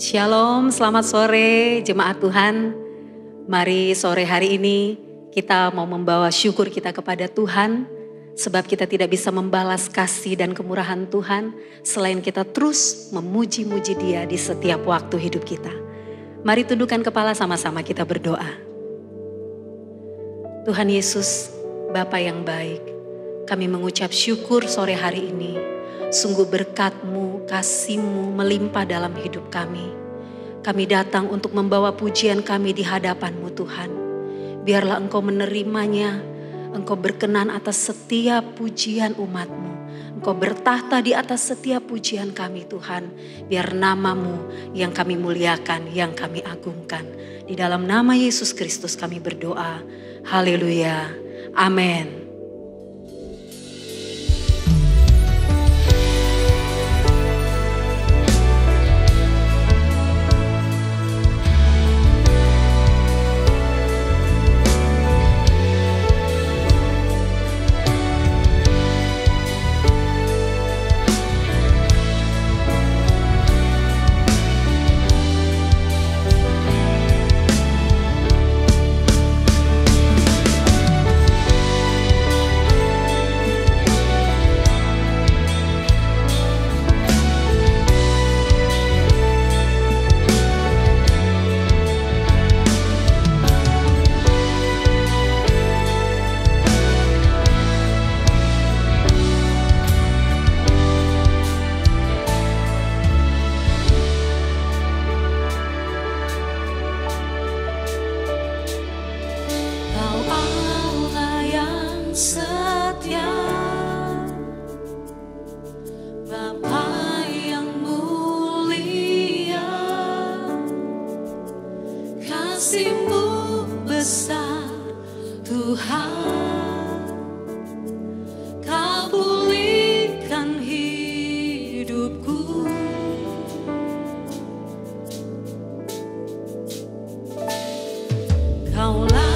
Shalom, selamat sore jemaat Tuhan. Mari sore hari ini kita mau membawa syukur kita kepada Tuhan. Sebab kita tidak bisa membalas kasih dan kemurahan Tuhan selain kita terus memuji-muji Dia di setiap waktu hidup kita. Mari tundukkan kepala sama-sama kita berdoa. Tuhan Yesus, Bapa yang baik, kami mengucap syukur sore hari ini. Sungguh berkat-Mu, kasih-Mu melimpah dalam hidup kami. Kami datang untuk membawa pujian kami di hadapan-Mu Tuhan. Biarlah Engkau menerimanya, Engkau berkenan atas setiap pujian umat-Mu. Engkau bertahta di atas setiap pujian kami Tuhan. Biar nama-Mu yang kami muliakan, yang kami agungkan. Di dalam nama Yesus Kristus kami berdoa. Haleluya. Amin. Bangla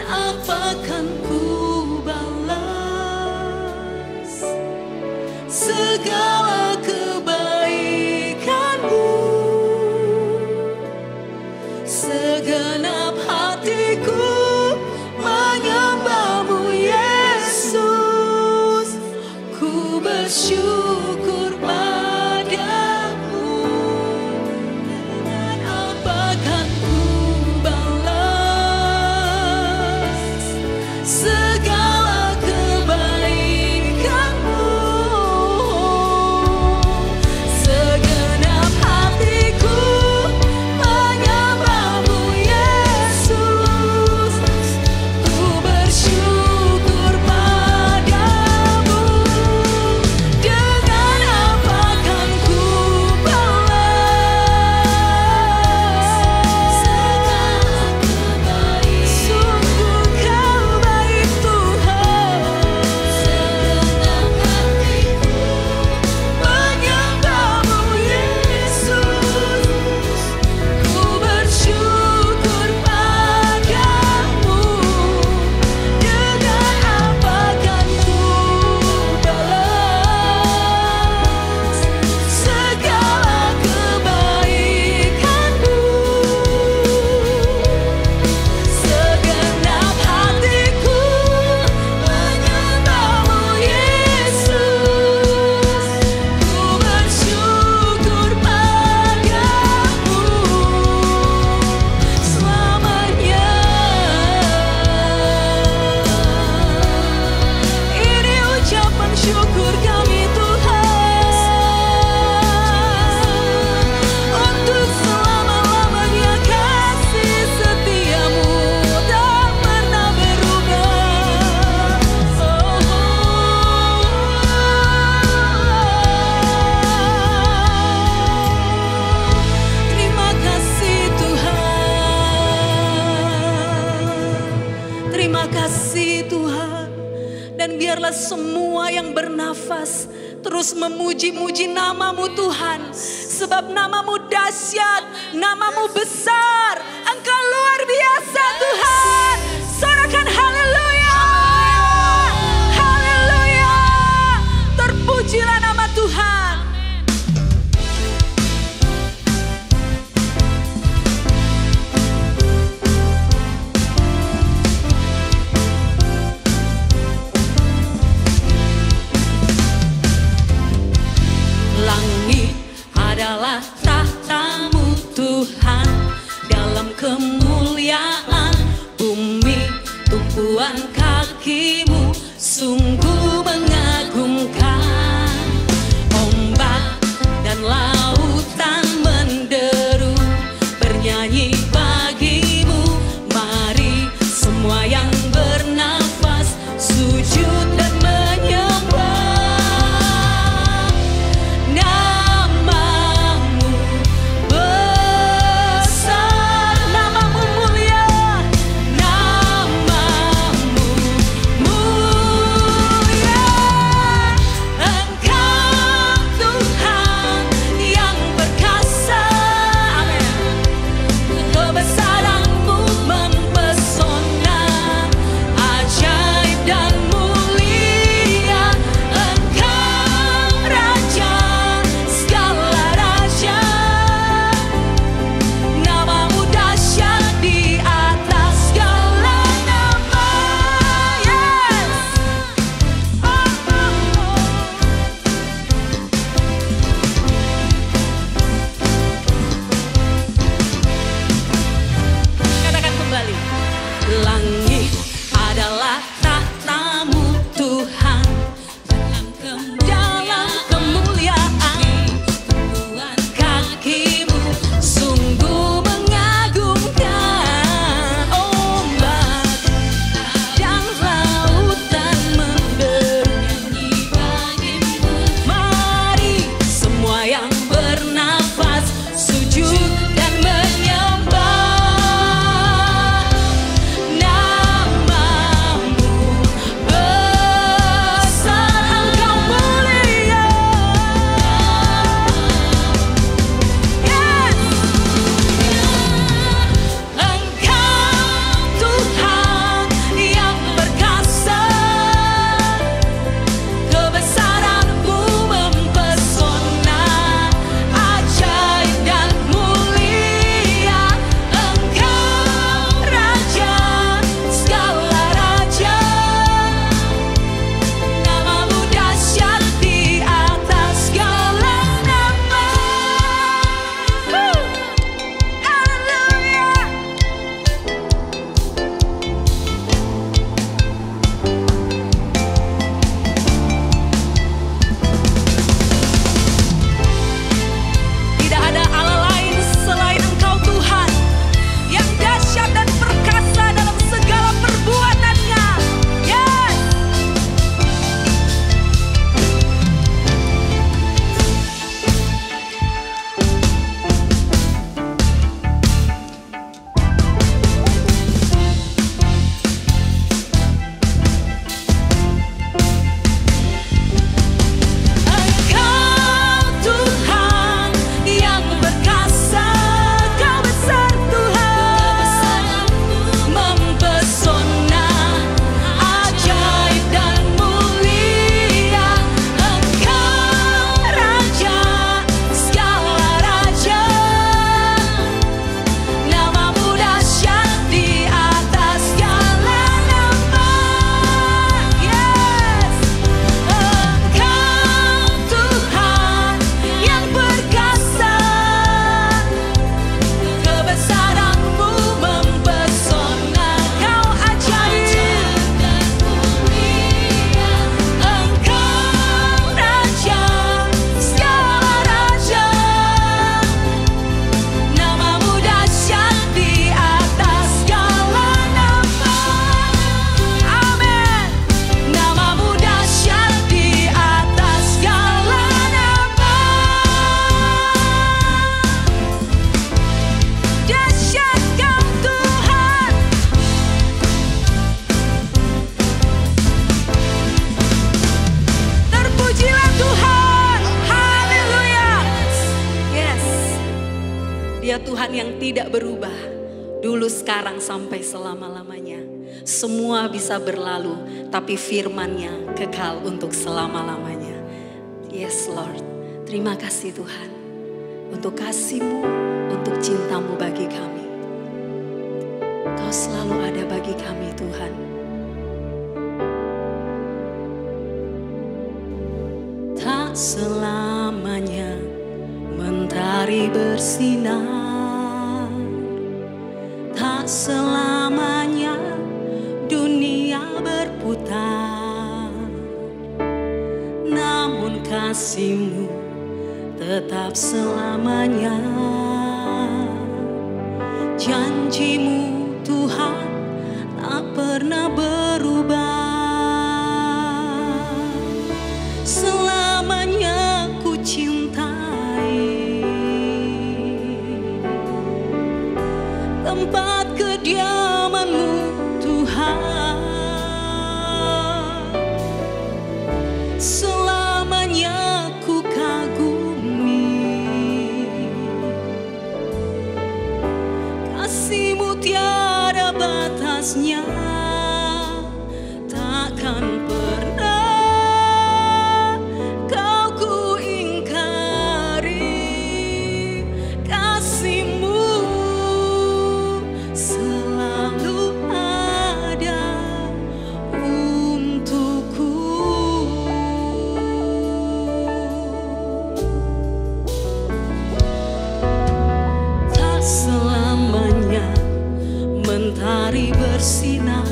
apa kan ku balas segala kebaikanmu? Segenap hatiku menyembahmu Yesus, ku bersyukur padamu. Dengan apa kan ku balas segala kebaikanmu? Segenap hatiku menyembahmu Yesus, ku bersyukur padamu. Dengan apa kan ku balas segala kebaikan? Sungguh Kau baik Tuhan. Segenap hatiku menyembahmu Yesus, ku bersyukur padamu. Dengan apa kan ku balas segala kebaikanmu? Segenap hatiku menyembahmu Yesus, ku bersyukur padamu selamanya. Ini ucapan syukur kami Tuhan, untuk selama-lamanya kasih setiamu tak pernah berubah. Terima kasih Tuhan, terima kasih Tuhan. Dan biarlah semua yang bernafas terus memuji-muji namamu Tuhan. Sebab namamu dahsyat, namamu besar, Engkau luar biasa Tuhan. Sorakan haleluya, haleluya. Terpujilah nama Tuhan. Langit adalah tahtamu Tuhan, dalam kemuliaan bumi tumpuan kakimu sungguh mengagumkan. Ombak dan lautan menderu bernyanyi bagimu. Mari semua yang bernafas sujud dan menyembah. Namamu besar, namamu mulia, namamu mulia. Engkau Tuhan yang perkasa. Amin. Engkau yang tidak berubah, dulu, sekarang, sampai selama-lamanya. Semua bisa berlalu, tapi firman-Nya kekal untuk selama-lamanya. Yes Lord, terima kasih Tuhan untuk kasih-Mu, untuk cinta-Mu bagi kami. Kau selalu ada bagi kami Tuhan. Tak selamanya mentari bersinar, tak selamanya dunia berputar, namun kasih-Mu tetap selamanya. Janji-Mu Tuhan tak pernah berubah. Selamanya ku cintai tempat kediaman-Mu Tuhan. Selamanya ku kagumi kasih-Mu tiada batasnya, takkan pernah Kau ku ingkari. Kasih-Mu selalu ada untukku. Tak selamanya mentari bersinar,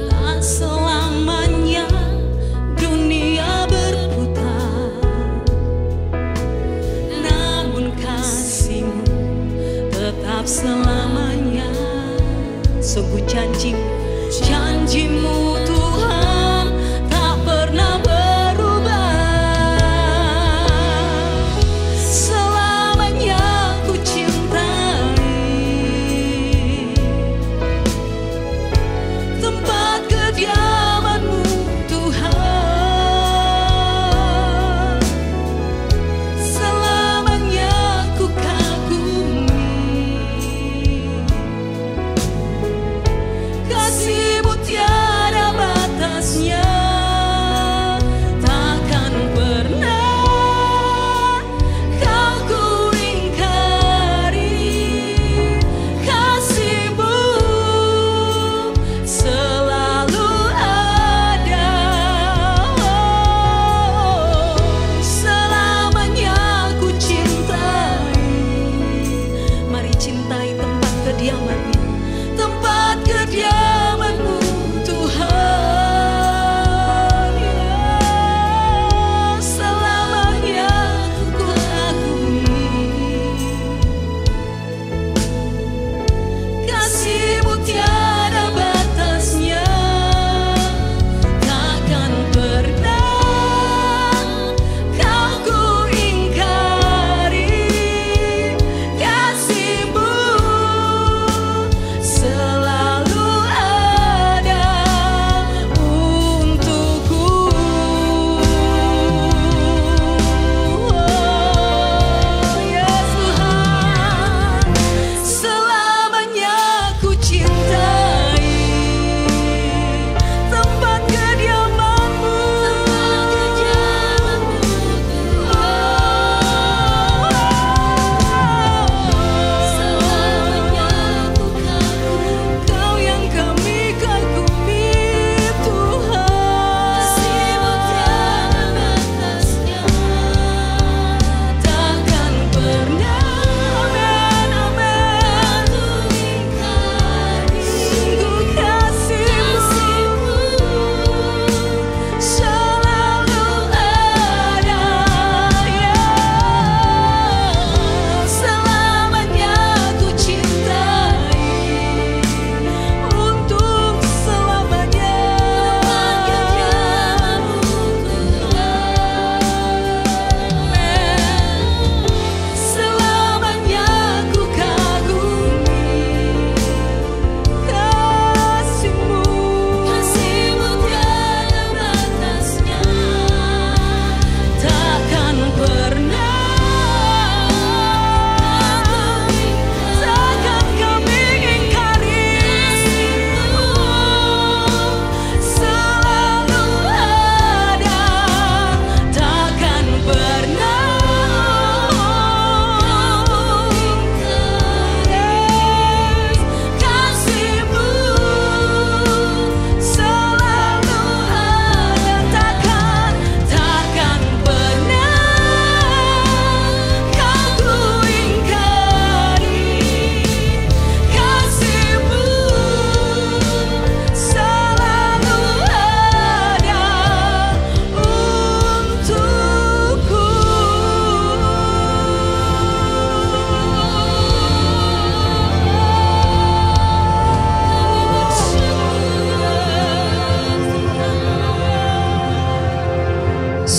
tak selamanya dunia berputar, namun kasih-Mu tetap selamanya. Sungguh janji-Mu Tuhan tak pernah berubah. Selamanya ku cintai tempat kediaman-Mu Tuhan. Selamanya ku kagumi kasih-Mu tiada batasnya, takkan pernah Kau ku ingkari. Kasih-Mu selalu ada. Selamanya ku cintai. Mari cintai tempat kediaman-Nya, tempat kediaman-Mu Tuhan. Selamanya ku kagumi kasih-Mu tiada batasnya, takkan pernah Kau ku ingkari. Kasih-Mu selalu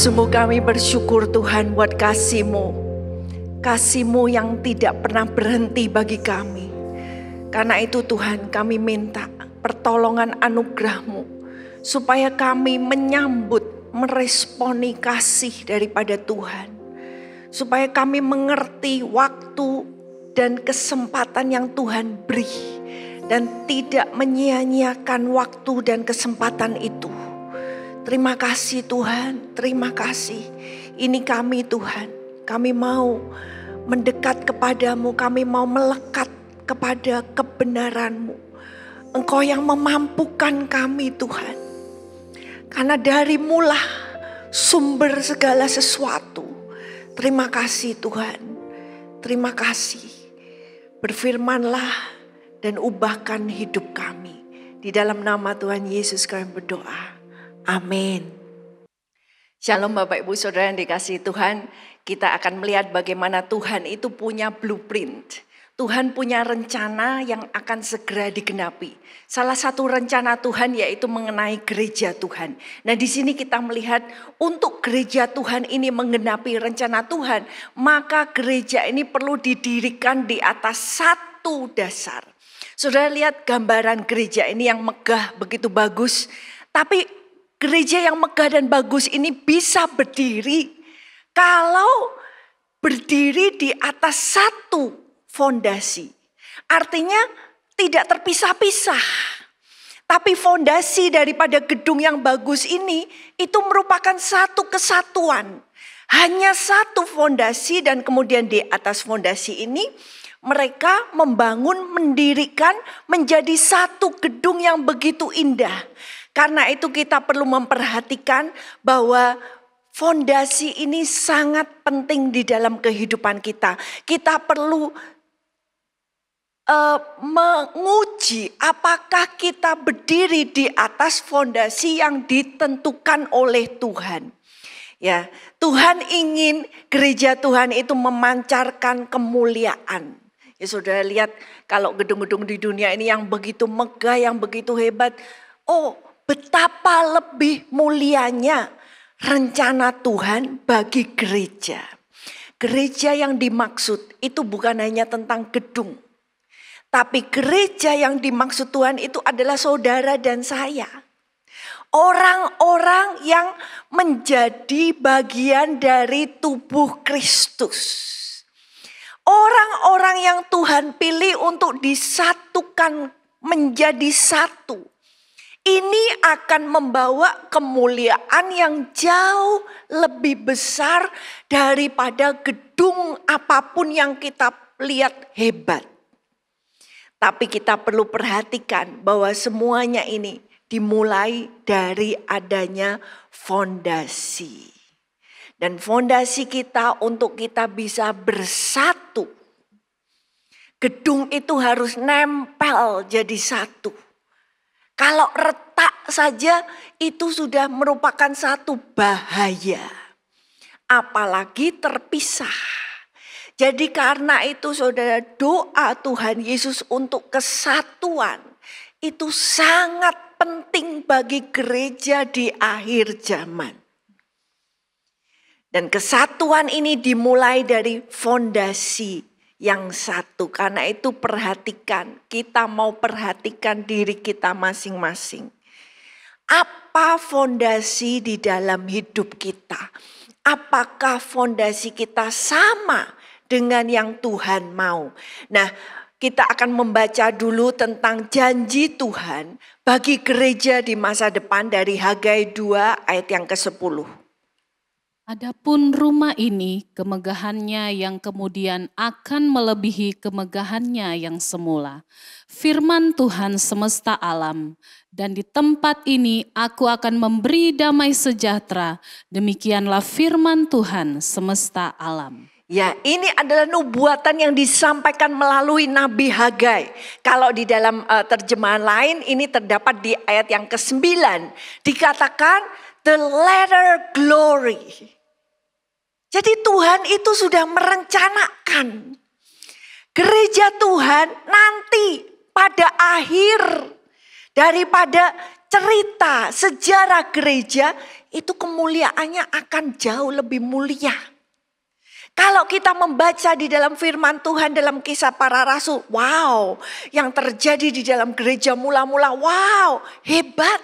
Sungguh kami bersyukur Tuhan buat kasih-Mu. Kasih-Mu yang tidak pernah berhenti bagi kami. Karena itu Tuhan, kami minta pertolongan anugerah-Mu supaya kami menyambut, meresponi kasih daripada Tuhan. Supaya kami mengerti waktu dan kesempatan yang Tuhan beri dan tidak menyia-nyiakan waktu dan kesempatan itu. Terima kasih Tuhan, terima kasih. Ini kami Tuhan, kami mau mendekat kepadamu, kami mau melekat kepada kebenaran-Mu. Engkau yang memampukan kami Tuhan. Karena dari-Mu lah sumber segala sesuatu. Terima kasih Tuhan, terima kasih. Berfirmanlah dan ubahkan hidup kami. Di dalam nama Tuhan Yesus kami berdoa. Amin. Shalom Bapak Ibu Saudara yang dikasihi Tuhan. Kita akan melihat bagaimana Tuhan itu punya blueprint. Tuhan punya rencana yang akan segera digenapi. Salah satu rencana Tuhan yaitu mengenai gereja Tuhan. Nah di sini kita melihat untuk gereja Tuhan ini menggenapi rencana Tuhan. Maka gereja ini perlu didirikan di atas satu dasar. Saudara lihat gambaran gereja ini yang megah begitu bagus. Tapi gereja yang megah dan bagus ini bisa berdiri kalau berdiri di atas satu fondasi. Artinya tidak terpisah-pisah. Tapi fondasi daripada gedung yang bagus ini itu merupakan satu kesatuan. Hanya satu fondasi dan kemudian di atas fondasi ini mereka membangun, mendirikan menjadi satu gedung yang begitu indah. Karena itu kita perlu memperhatikan bahwa fondasi ini sangat penting di dalam kehidupan kita. Kita perlu menguji apakah kita berdiri di atas fondasi yang ditentukan oleh Tuhan. Ya, Tuhan ingin gereja Tuhan itu memancarkan kemuliaan. Ya saudara lihat kalau gedung-gedung di dunia ini yang begitu megah, yang begitu hebat. Oh, betapa lebih mulianya rencana Tuhan bagi gereja. Gereja yang dimaksud itu bukan hanya tentang gedung. Tapi gereja yang dimaksud Tuhan itu adalah saudara dan saya. Orang-orang yang menjadi bagian dari tubuh Kristus. Orang-orang yang Tuhan pilih untuk disatukan menjadi satu. Ini akan membawa kemuliaan yang jauh lebih besar daripada gedung apapun yang kita lihat hebat. Tapi kita perlu perhatikan bahwa semuanya ini dimulai dari adanya fondasi. Dan fondasi kita untuk kita bisa bersatu. Gedung itu harus nempel jadi satu. Kalau retak saja itu sudah merupakan satu bahaya. Apalagi terpisah. Jadi karena itu saudara, doa Tuhan Yesus untuk kesatuan itu sangat penting bagi gereja di akhir zaman. Dan kesatuan ini dimulai dari fondasi yang satu. Karena itu perhatikan, kita mau perhatikan diri kita masing-masing. Apa fondasi di dalam hidup kita? Apakah fondasi kita sama dengan yang Tuhan mau? Nah, kita akan membaca dulu tentang janji Tuhan bagi gereja di masa depan dari Hagai 2 ayat yang ke-10. Adapun rumah ini kemegahannya yang kemudian akan melebihi kemegahannya yang semula. Firman Tuhan semesta alam, dan di tempat ini aku akan memberi damai sejahtera. Demikianlah firman Tuhan semesta alam. Ya, ini adalah nubuatan yang disampaikan melalui Nabi Hagai. Kalau di dalam terjemahan lain ini terdapat di ayat yang ke-9. Dikatakan the latter glory. Jadi Tuhan itu sudah merencanakan. Gereja Tuhan nanti pada akhir daripada cerita sejarah gereja, itu kemuliaannya akan jauh lebih mulia. Kalau kita membaca di dalam firman Tuhan dalam Kisah Para Rasul, wow, yang terjadi di dalam gereja mula-mula, wow, hebat.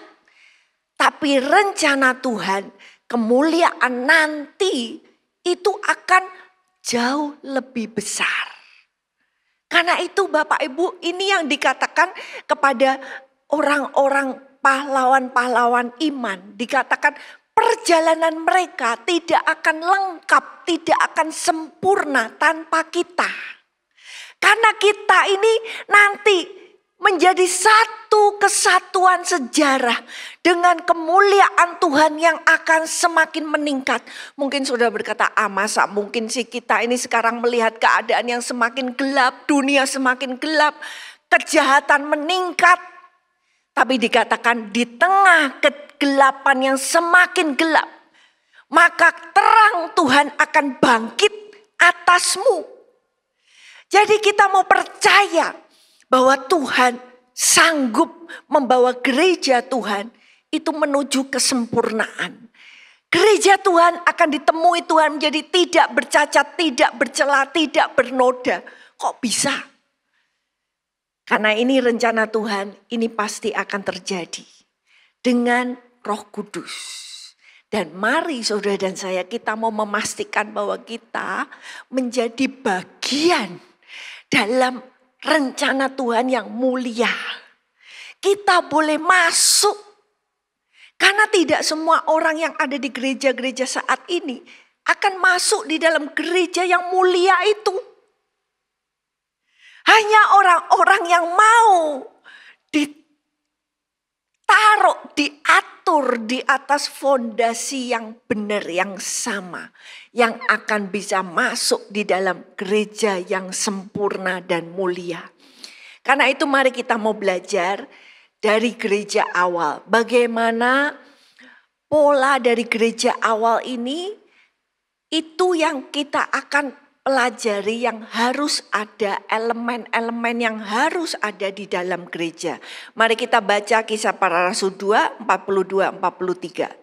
Tapi rencana Tuhan, kemuliaan nanti itu akan jauh lebih besar. Karena itu Bapak Ibu, ini yang dikatakan kepada orang-orang pahlawan-pahlawan iman. Dikatakan perjalanan mereka tidak akan lengkap, tidak akan sempurna tanpa kita. Karena kita ini nanti menjadi satu kesatuan sejarah dengan kemuliaan Tuhan yang akan semakin meningkat. Mungkin sudah berkata, masa mungkin sih kita ini sekarang melihat keadaan yang semakin gelap, dunia semakin gelap, kejahatan meningkat. Tapi dikatakan di tengah kegelapan yang semakin gelap, maka terang Tuhan akan bangkit atasmu. Jadi kita mau percaya bahwa Tuhan sanggup membawa gereja Tuhan itu menuju kesempurnaan. Gereja Tuhan akan ditemui Tuhan menjadi tidak bercacat, tidak bercela, tidak bernoda. Kok bisa? Karena ini rencana Tuhan, ini pasti akan terjadi dengan Roh Kudus. Dan mari saudara dan saya, kita mau memastikan bahwa kita menjadi bagian dalam rencana Tuhan yang mulia. Kita boleh masuk. Karena tidak semua orang yang ada di gereja-gereja saat ini akan masuk di dalam gereja yang mulia itu. Hanya orang-orang yang mau ditaruh, diatur di atas fondasi yang benar, yang sama. Yang akan bisa masuk di dalam gereja yang sempurna dan mulia. Karena itu mari kita mau belajar dari gereja awal. Bagaimana pola dari gereja awal ini, itu yang kita akan pelajari, yang harus ada, elemen-elemen yang harus ada di dalam gereja. Mari kita baca Kisah Para Rasul 2, 42-43.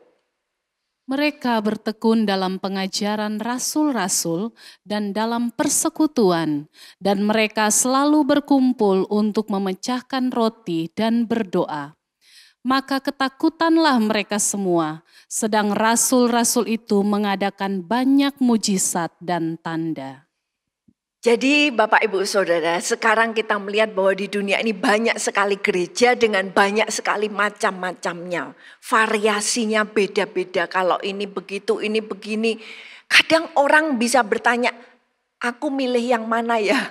Mereka bertekun dalam pengajaran rasul-rasul dan dalam persekutuan, dan mereka selalu berkumpul untuk memecahkan roti dan berdoa. Maka ketakutanlah mereka semua, sedang rasul-rasul itu mengadakan banyak mujizat dan tanda. Jadi Bapak Ibu Saudara, sekarang kita melihat bahwa di dunia ini banyak sekali gereja dengan banyak sekali macam-macamnya. Variasinya beda-beda, kalau ini begitu, ini begini. Kadang orang bisa bertanya, aku milih yang mana ya?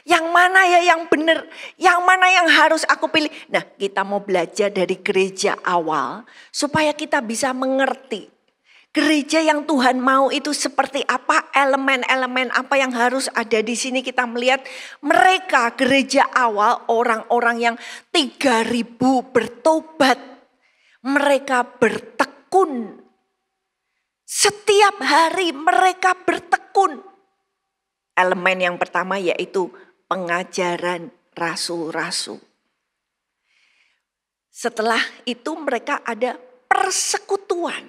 Yang mana ya yang benar? Yang mana yang harus aku pilih? Nah, kita mau belajar dari gereja awal supaya kita bisa mengerti gereja yang Tuhan mau itu seperti apa, elemen-elemen apa yang harus ada di sini. Kita melihat mereka gereja awal, orang-orang yang 3.000 bertobat. Mereka bertekun. Setiap hari mereka bertekun. Elemen yang pertama yaitu pengajaran rasul-rasul. Setelah itu mereka ada persekutuan.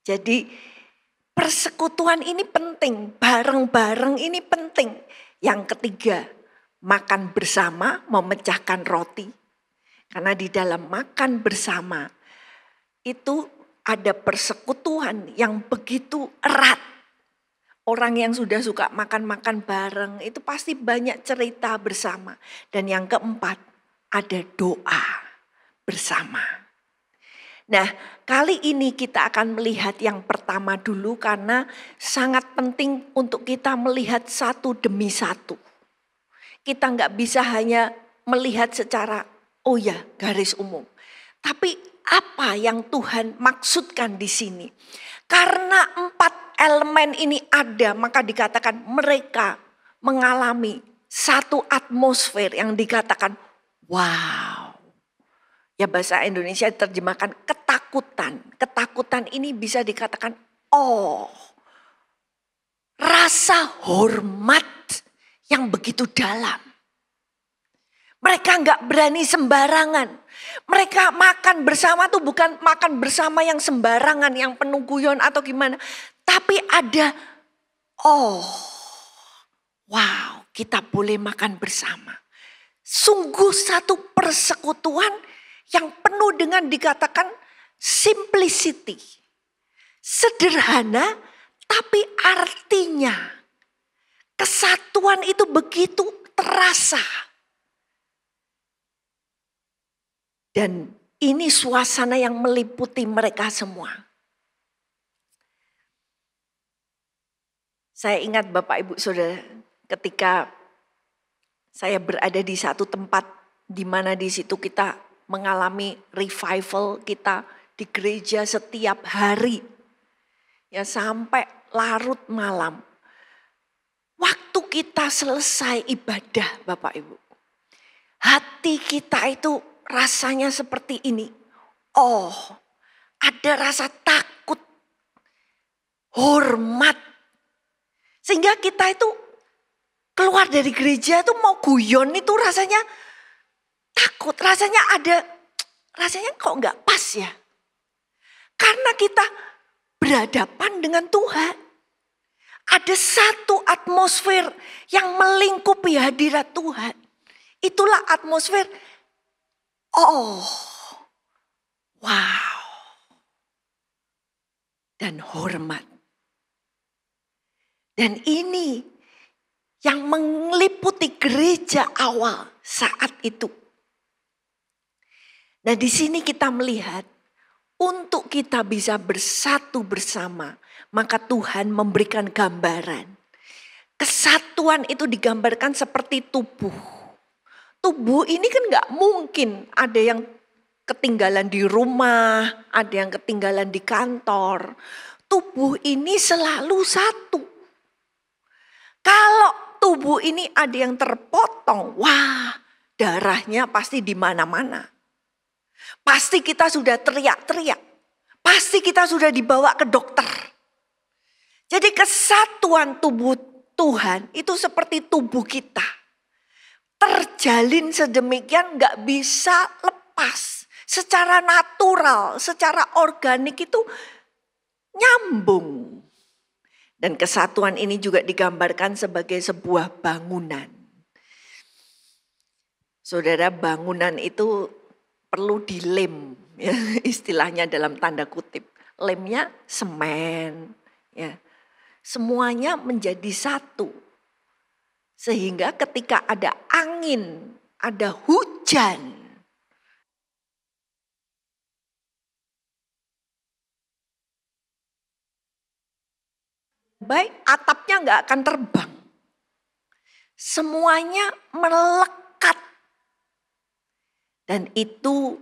Jadi persekutuan ini penting, bareng-bareng ini penting. Yang ketiga, makan bersama, memecahkan roti. Karena di dalam makan bersama itu ada persekutuan yang begitu erat. Orang yang sudah suka makan-makan bareng itu pasti banyak cerita bersama. Dan yang keempat, ada doa bersama. Nah, kali ini kita akan melihat yang pertama dulu karena sangat penting untuk kita melihat satu demi satu. Kita nggak bisa hanya melihat secara, oh ya, garis umum. Tapi apa yang Tuhan maksudkan di sini? Karena 4 elemen ini ada, maka dikatakan mereka mengalami satu atmosfer yang dikatakan wow. Ya bahasa Indonesia diterjemahkan ketakutan. Ketakutan ini bisa dikatakan rasa hormat yang begitu dalam. Mereka nggak berani sembarangan. Mereka makan bersama tuh bukan makan bersama yang sembarangan, yang penuh guyon atau gimana. Tapi ada, wow, kita boleh makan bersama. Sungguh satu persekutuan yang penuh dengan dikatakan simplicity. Sederhana, tapi artinya kesatuan itu begitu terasa. Dan ini suasana yang meliputi mereka semua. Saya ingat Bapak Ibu Saudara, ketika saya berada di satu tempat di mana di situ kita mengalami revival kita di gereja setiap hari. Ya sampai larut malam. Waktu kita selesai ibadah Bapak Ibu. Hati kita itu rasanya seperti ini. Ada rasa takut, hormat. Sehingga kita itu keluar dari gereja itu mau guyon itu rasanya takut. Rasanya kok nggak pas ya. Karena kita berhadapan dengan Tuhan. Ada satu atmosfer yang melingkupi hadirat Tuhan. Itulah atmosfer wow. Dan hormat. Dan ini yang meliputi gereja awal saat itu. Nah di sini kita melihat untuk kita bisa bersatu bersama, maka Tuhan memberikan gambaran. Kesatuan itu digambarkan seperti tubuh. Tubuh ini kan gak mungkin ada yang ketinggalan di rumah, ada yang ketinggalan di kantor. Tubuh ini selalu satu. Kalau tubuh ini ada yang terpotong, wah darahnya pasti di mana-mana. Pasti kita sudah teriak-teriak. Pasti kita sudah dibawa ke dokter. Jadi kesatuan tubuh Tuhan itu seperti tubuh kita. Terjalin sedemikian gak bisa lepas. Secara natural, secara organik itu nyambung. Dan kesatuan ini juga digambarkan sebagai sebuah bangunan. Saudara, bangunan itu perlu dilem, ya, istilahnya dalam tanda kutip. Lemnya semen, ya. Semuanya menjadi satu. Sehingga ketika ada angin, ada hujan, baik atapnya nggak akan terbang. Semuanya melekat. Dan itu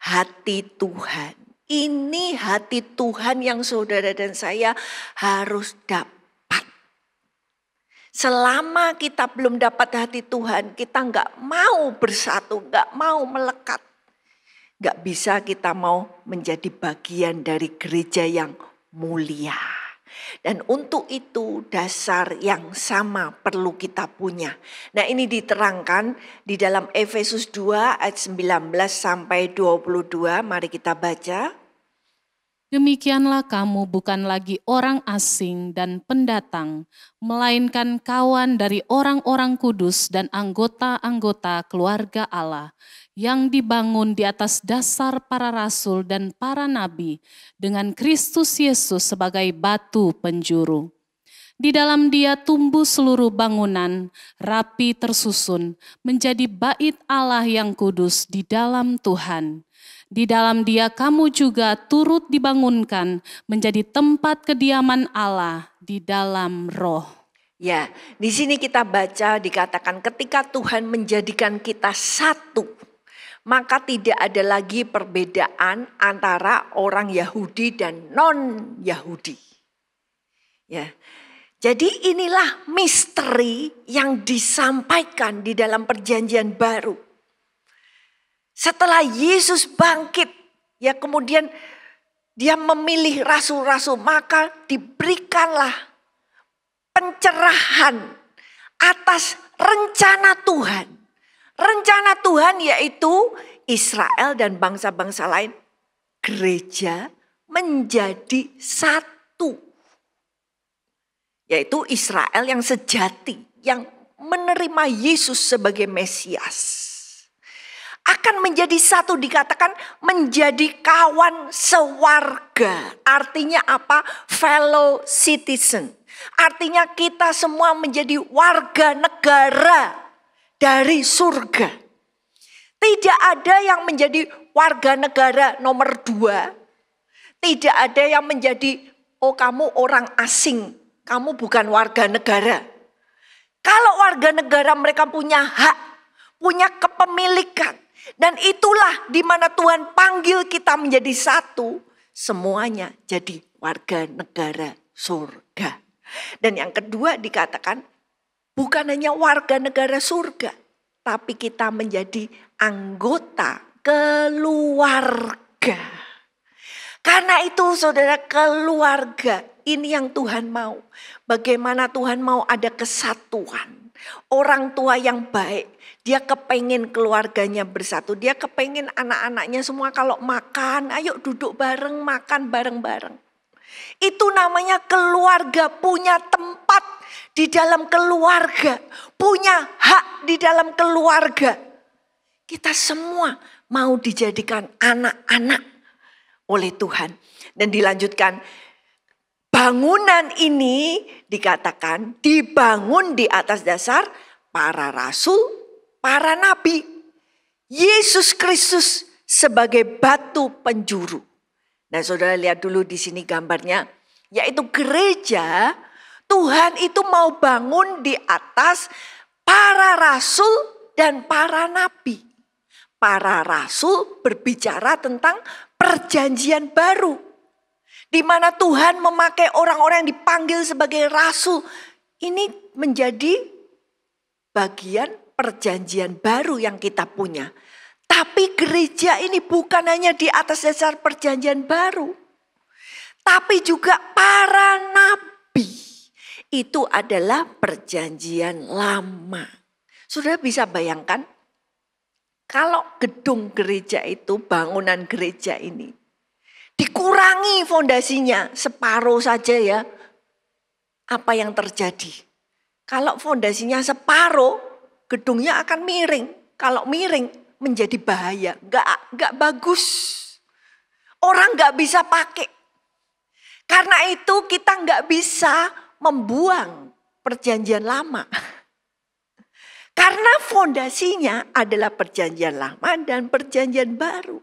hati Tuhan. Ini hati Tuhan yang saudara dan saya harus dapat. Selama kita belum dapat hati Tuhan, kita nggak mau bersatu, nggak mau melekat. Nggak bisa kita mau menjadi bagian dari gereja yang mulia. Dan untuk itu dasar yang sama perlu kita punya. Nah ini diterangkan di dalam Efesus 2 ayat 19 sampai 22. Mari kita baca. Demikianlah kamu bukan lagi orang asing dan pendatang, melainkan kawan dari orang-orang kudus dan anggota-anggota keluarga Allah, yang dibangun di atas dasar para rasul dan para nabi, dengan Kristus Yesus sebagai batu penjuru. Di dalam Dia tumbuh seluruh bangunan, rapi tersusun, menjadi bait Allah yang kudus di dalam Tuhan. Di dalam Dia kamu juga turut dibangunkan menjadi tempat kediaman Allah di dalam Roh. Ya, di sini kita baca dikatakan ketika Tuhan menjadikan kita satu, maka tidak ada lagi perbedaan antara orang Yahudi dan non-Yahudi. Ya. Jadi inilah misteri yang disampaikan di dalam perjanjian baru. Setelah Yesus bangkit, ya kemudian Dia memilih rasul-rasul, maka diberikanlah pencerahan atas rencana Tuhan. Rencana Tuhan yaitu Israel dan bangsa-bangsa lain, gereja menjadi satu. Yaitu Israel yang sejati, yang menerima Yesus sebagai Mesias. Akan menjadi satu, dikatakan menjadi kawan sewarga. Artinya apa? Fellow citizen. Artinya kita semua menjadi warga negara dari surga. Tidak ada yang menjadi warga negara nomor 2. Tidak ada yang menjadi, oh kamu orang asing, kamu bukan warga negara. Kalau warga negara mereka punya hak, punya kepemilikan. Dan itulah di mana Tuhan panggil kita menjadi satu. Semuanya jadi warga negara surga. Dan yang kedua dikatakan bukan hanya warga negara surga. Tapi kita menjadi anggota keluarga. Karena itu saudara, keluarga ini yang Tuhan mau. Bagaimana Tuhan mau ada kesatuan. Orang tua yang baik, dia kepengen keluarganya bersatu. Dia kepengen anak-anaknya semua kalau makan, ayo duduk bareng, makan bareng-bareng. Itu namanya keluarga, punya tempat di dalam keluarga. Punya hak di dalam keluarga. Kita semua mau dijadikan anak-anak oleh Tuhan. Dan dilanjutkan, bangunan ini dikatakan dibangun di atas dasar para rasul, para nabi. Yesus Kristus sebagai batu penjuru. Nah saudara lihat dulu di sini gambarnya. Yaitu gereja, Tuhan itu mau bangun di atas para rasul dan para nabi. Para rasul berbicara tentang perjanjian baru. Di mana Tuhan memakai orang-orang yang dipanggil sebagai rasul. Ini menjadi bagian perjanjian baru yang kita punya. Tapi gereja ini bukan hanya di atas dasar perjanjian baru. Tapi juga para nabi. Itu adalah perjanjian lama. Saudara bisa bayangkan. Kalau gedung gereja itu, bangunan gereja ini. Dikurangi fondasinya separuh saja ya. Apa yang terjadi? Kalau fondasinya separuh, gedungnya akan miring. Kalau miring menjadi bahaya, nggak bagus. Orang nggak bisa pakai. Karena itu kita nggak bisa membuang perjanjian lama. Karena fondasinya adalah perjanjian lama dan perjanjian baru.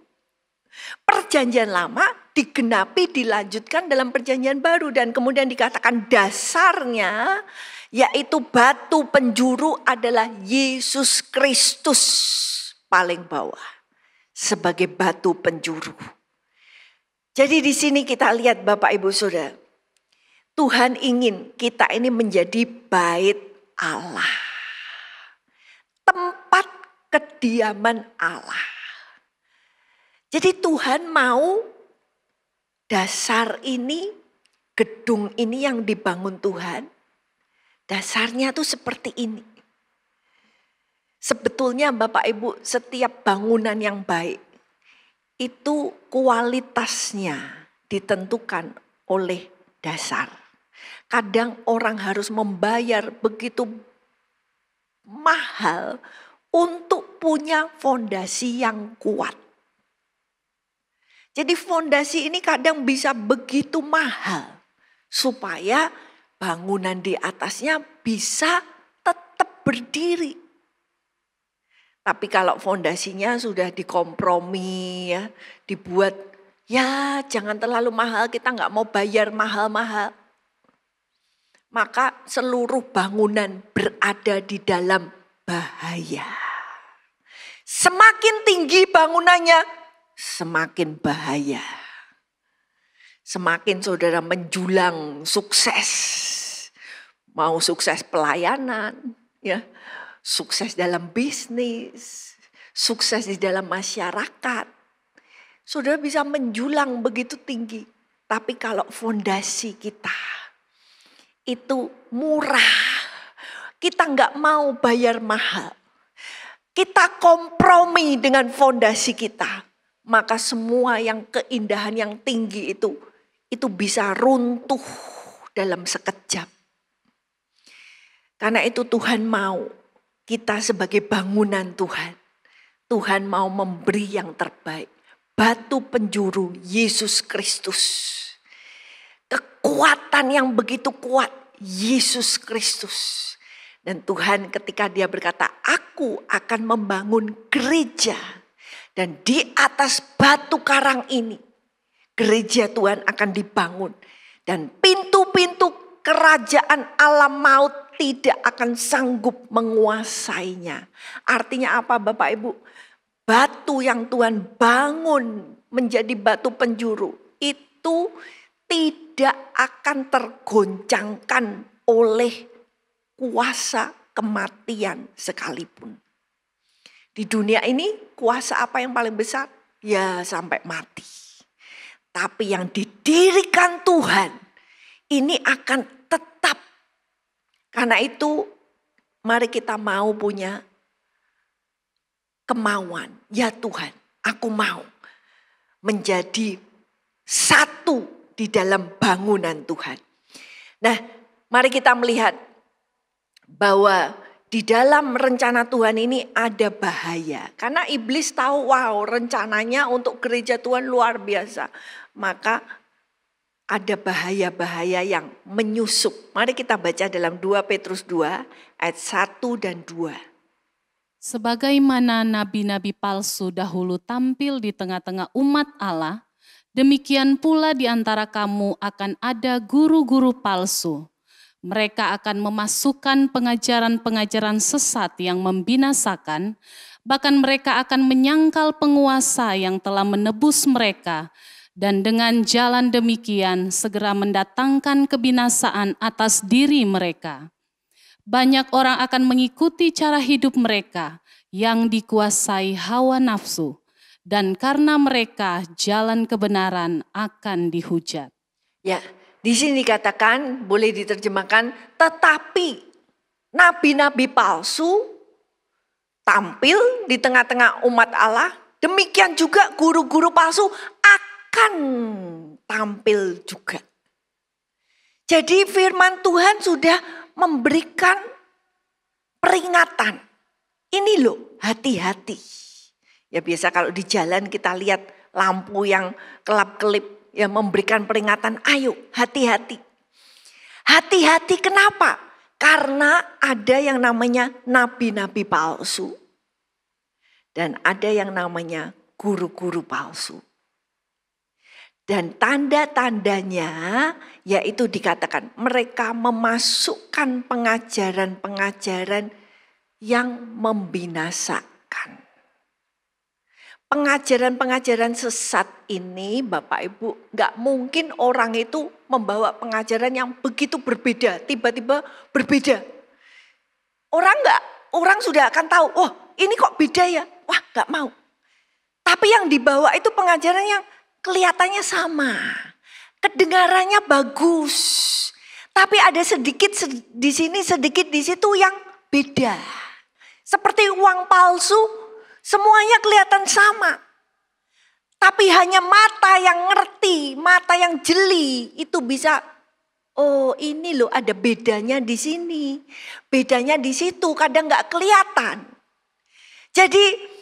Perjanjian lama digenapi, dilanjutkan dalam perjanjian baru. Dan kemudian dikatakan dasarnya yaitu batu penjuru adalah Yesus Kristus paling bawah. Sebagai batu penjuru. Jadi di sini kita lihat Bapak Ibu Saudara. Tuhan ingin kita ini menjadi bait Allah. Tempat kediaman Allah. Jadi Tuhan mau dasar ini, gedung ini yang dibangun Tuhan, dasarnya tuh seperti ini. Sebetulnya Bapak Ibu, setiap bangunan yang baik, itu kualitasnya ditentukan oleh dasar. Kadang orang harus membayar begitu mahal untuk punya fondasi yang kuat. Jadi fondasi ini kadang bisa begitu mahal supaya bangunan di atasnya bisa tetap berdiri. Tapi kalau fondasinya sudah dikompromi ya, dibuat ya jangan terlalu mahal, kita nggak mau bayar mahal-mahal. Maka seluruh bangunan berada di dalam bahaya. Semakin tinggi bangunannya, semakin bahaya. Semakin saudara menjulang sukses. Mau sukses pelayanan, ya, sukses dalam bisnis, sukses di dalam masyarakat. Saudara bisa menjulang begitu tinggi. Tapi kalau fondasi kita itu murah, kita nggak mau bayar mahal. kita kompromi dengan fondasi kita, maka semua yang keindahan yang tinggi itu bisa runtuh dalam sekejap. Karena itu Tuhan mau kita sebagai bangunan Tuhan. Tuhan mau memberi yang terbaik. Batu penjuru Yesus Kristus. Kekuatan yang begitu kuat Yesus Kristus. Dan Tuhan ketika dia berkata, aku akan membangun gereja. Dan di atas batu karang ini, gereja Tuhan akan dibangun. Dan pintu-pintu kerajaan alam maut tidak akan sanggup menguasainya. Artinya apa Bapak Ibu? Batu yang Tuhan bangun menjadi batu penjuru itu tidak akan tergoncangkan oleh kuasa kematian sekalipun. Di dunia ini kuasa apa yang paling besar? Ya sampai mati. Tapi yang didirikan Tuhan ini akan tetap. Karena itu mari kita mau punya kemauan. Ya Tuhan, aku mau menjadi satu di dalam bangunan Tuhan. Nah, mari kita melihat bahwa di dalam rencana Tuhan ini ada bahaya. Karena iblis tahu, wow, rencananya untuk gereja Tuhan luar biasa. Maka ada bahaya-bahaya yang menyusup. Mari kita baca dalam 2 Petrus 2 ayat 1 dan 2. Sebagaimana nabi-nabi palsu dahulu tampil di tengah-tengah umat Allah, demikian pula di antara kamu akan ada guru-guru palsu. Mereka akan memasukkan pengajaran-pengajaran sesat yang membinasakan, bahkan mereka akan menyangkal penguasa yang telah menebus mereka, dan dengan jalan demikian segera mendatangkan kebinasaan atas diri mereka. Banyak orang akan mengikuti cara hidup mereka yang dikuasai hawa nafsu, dan karena mereka jalan kebenaran akan dihujat. Ya, di sini dikatakan, boleh diterjemahkan, tetapi nabi-nabi palsu tampil di tengah-tengah umat Allah, demikian juga guru-guru palsu akan tampil juga. Jadi firman Tuhan sudah memberikan peringatan. Ini loh, hati-hati. Ya biasa kalau di jalan kita lihat lampu yang kelap-kelip, ya memberikan peringatan, ayo hati-hati. Hati-hati kenapa? Karena ada yang namanya nabi-nabi palsu. Dan ada yang namanya guru-guru palsu. Dan tanda-tandanya yaitu dikatakan mereka memasukkan pengajaran-pengajaran yang membinasakan. Pengajaran-pengajaran sesat ini Bapak Ibu, gak mungkin orang itu membawa pengajaran yang begitu berbeda, tiba-tiba berbeda. Orang sudah akan tahu, oh ini kok beda ya, wah gak mau. Tapi yang dibawa itu pengajaran yang kelihatannya sama, kedengarannya bagus. Tapi ada sedikit di sini, sedikit di situ yang beda. Seperti uang palsu, semuanya kelihatan sama. Tapi hanya mata yang ngerti, mata yang jeli itu bisa, oh ini loh ada bedanya di sini. Bedanya di situ, kadang gak kelihatan. Jadi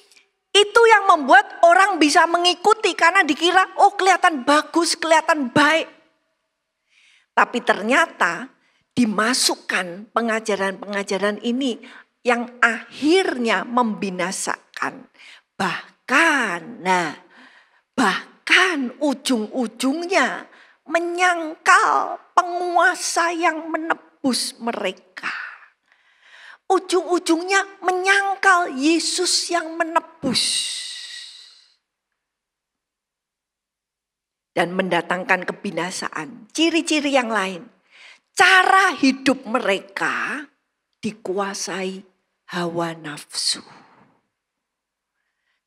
itu yang membuat orang bisa mengikuti karena dikira, oh kelihatan bagus, kelihatan baik. Tapi ternyata dimasukkan pengajaran-pengajaran ini yang akhirnya membinasakan. Bahkan ujung-ujungnya menyangkal penguasa yang menebus mereka. Ujung-ujungnya menyangkal Yesus yang menebus. Dan mendatangkan kebinasaan. Ciri-ciri yang lain. Cara hidup mereka dikuasai hawa nafsu.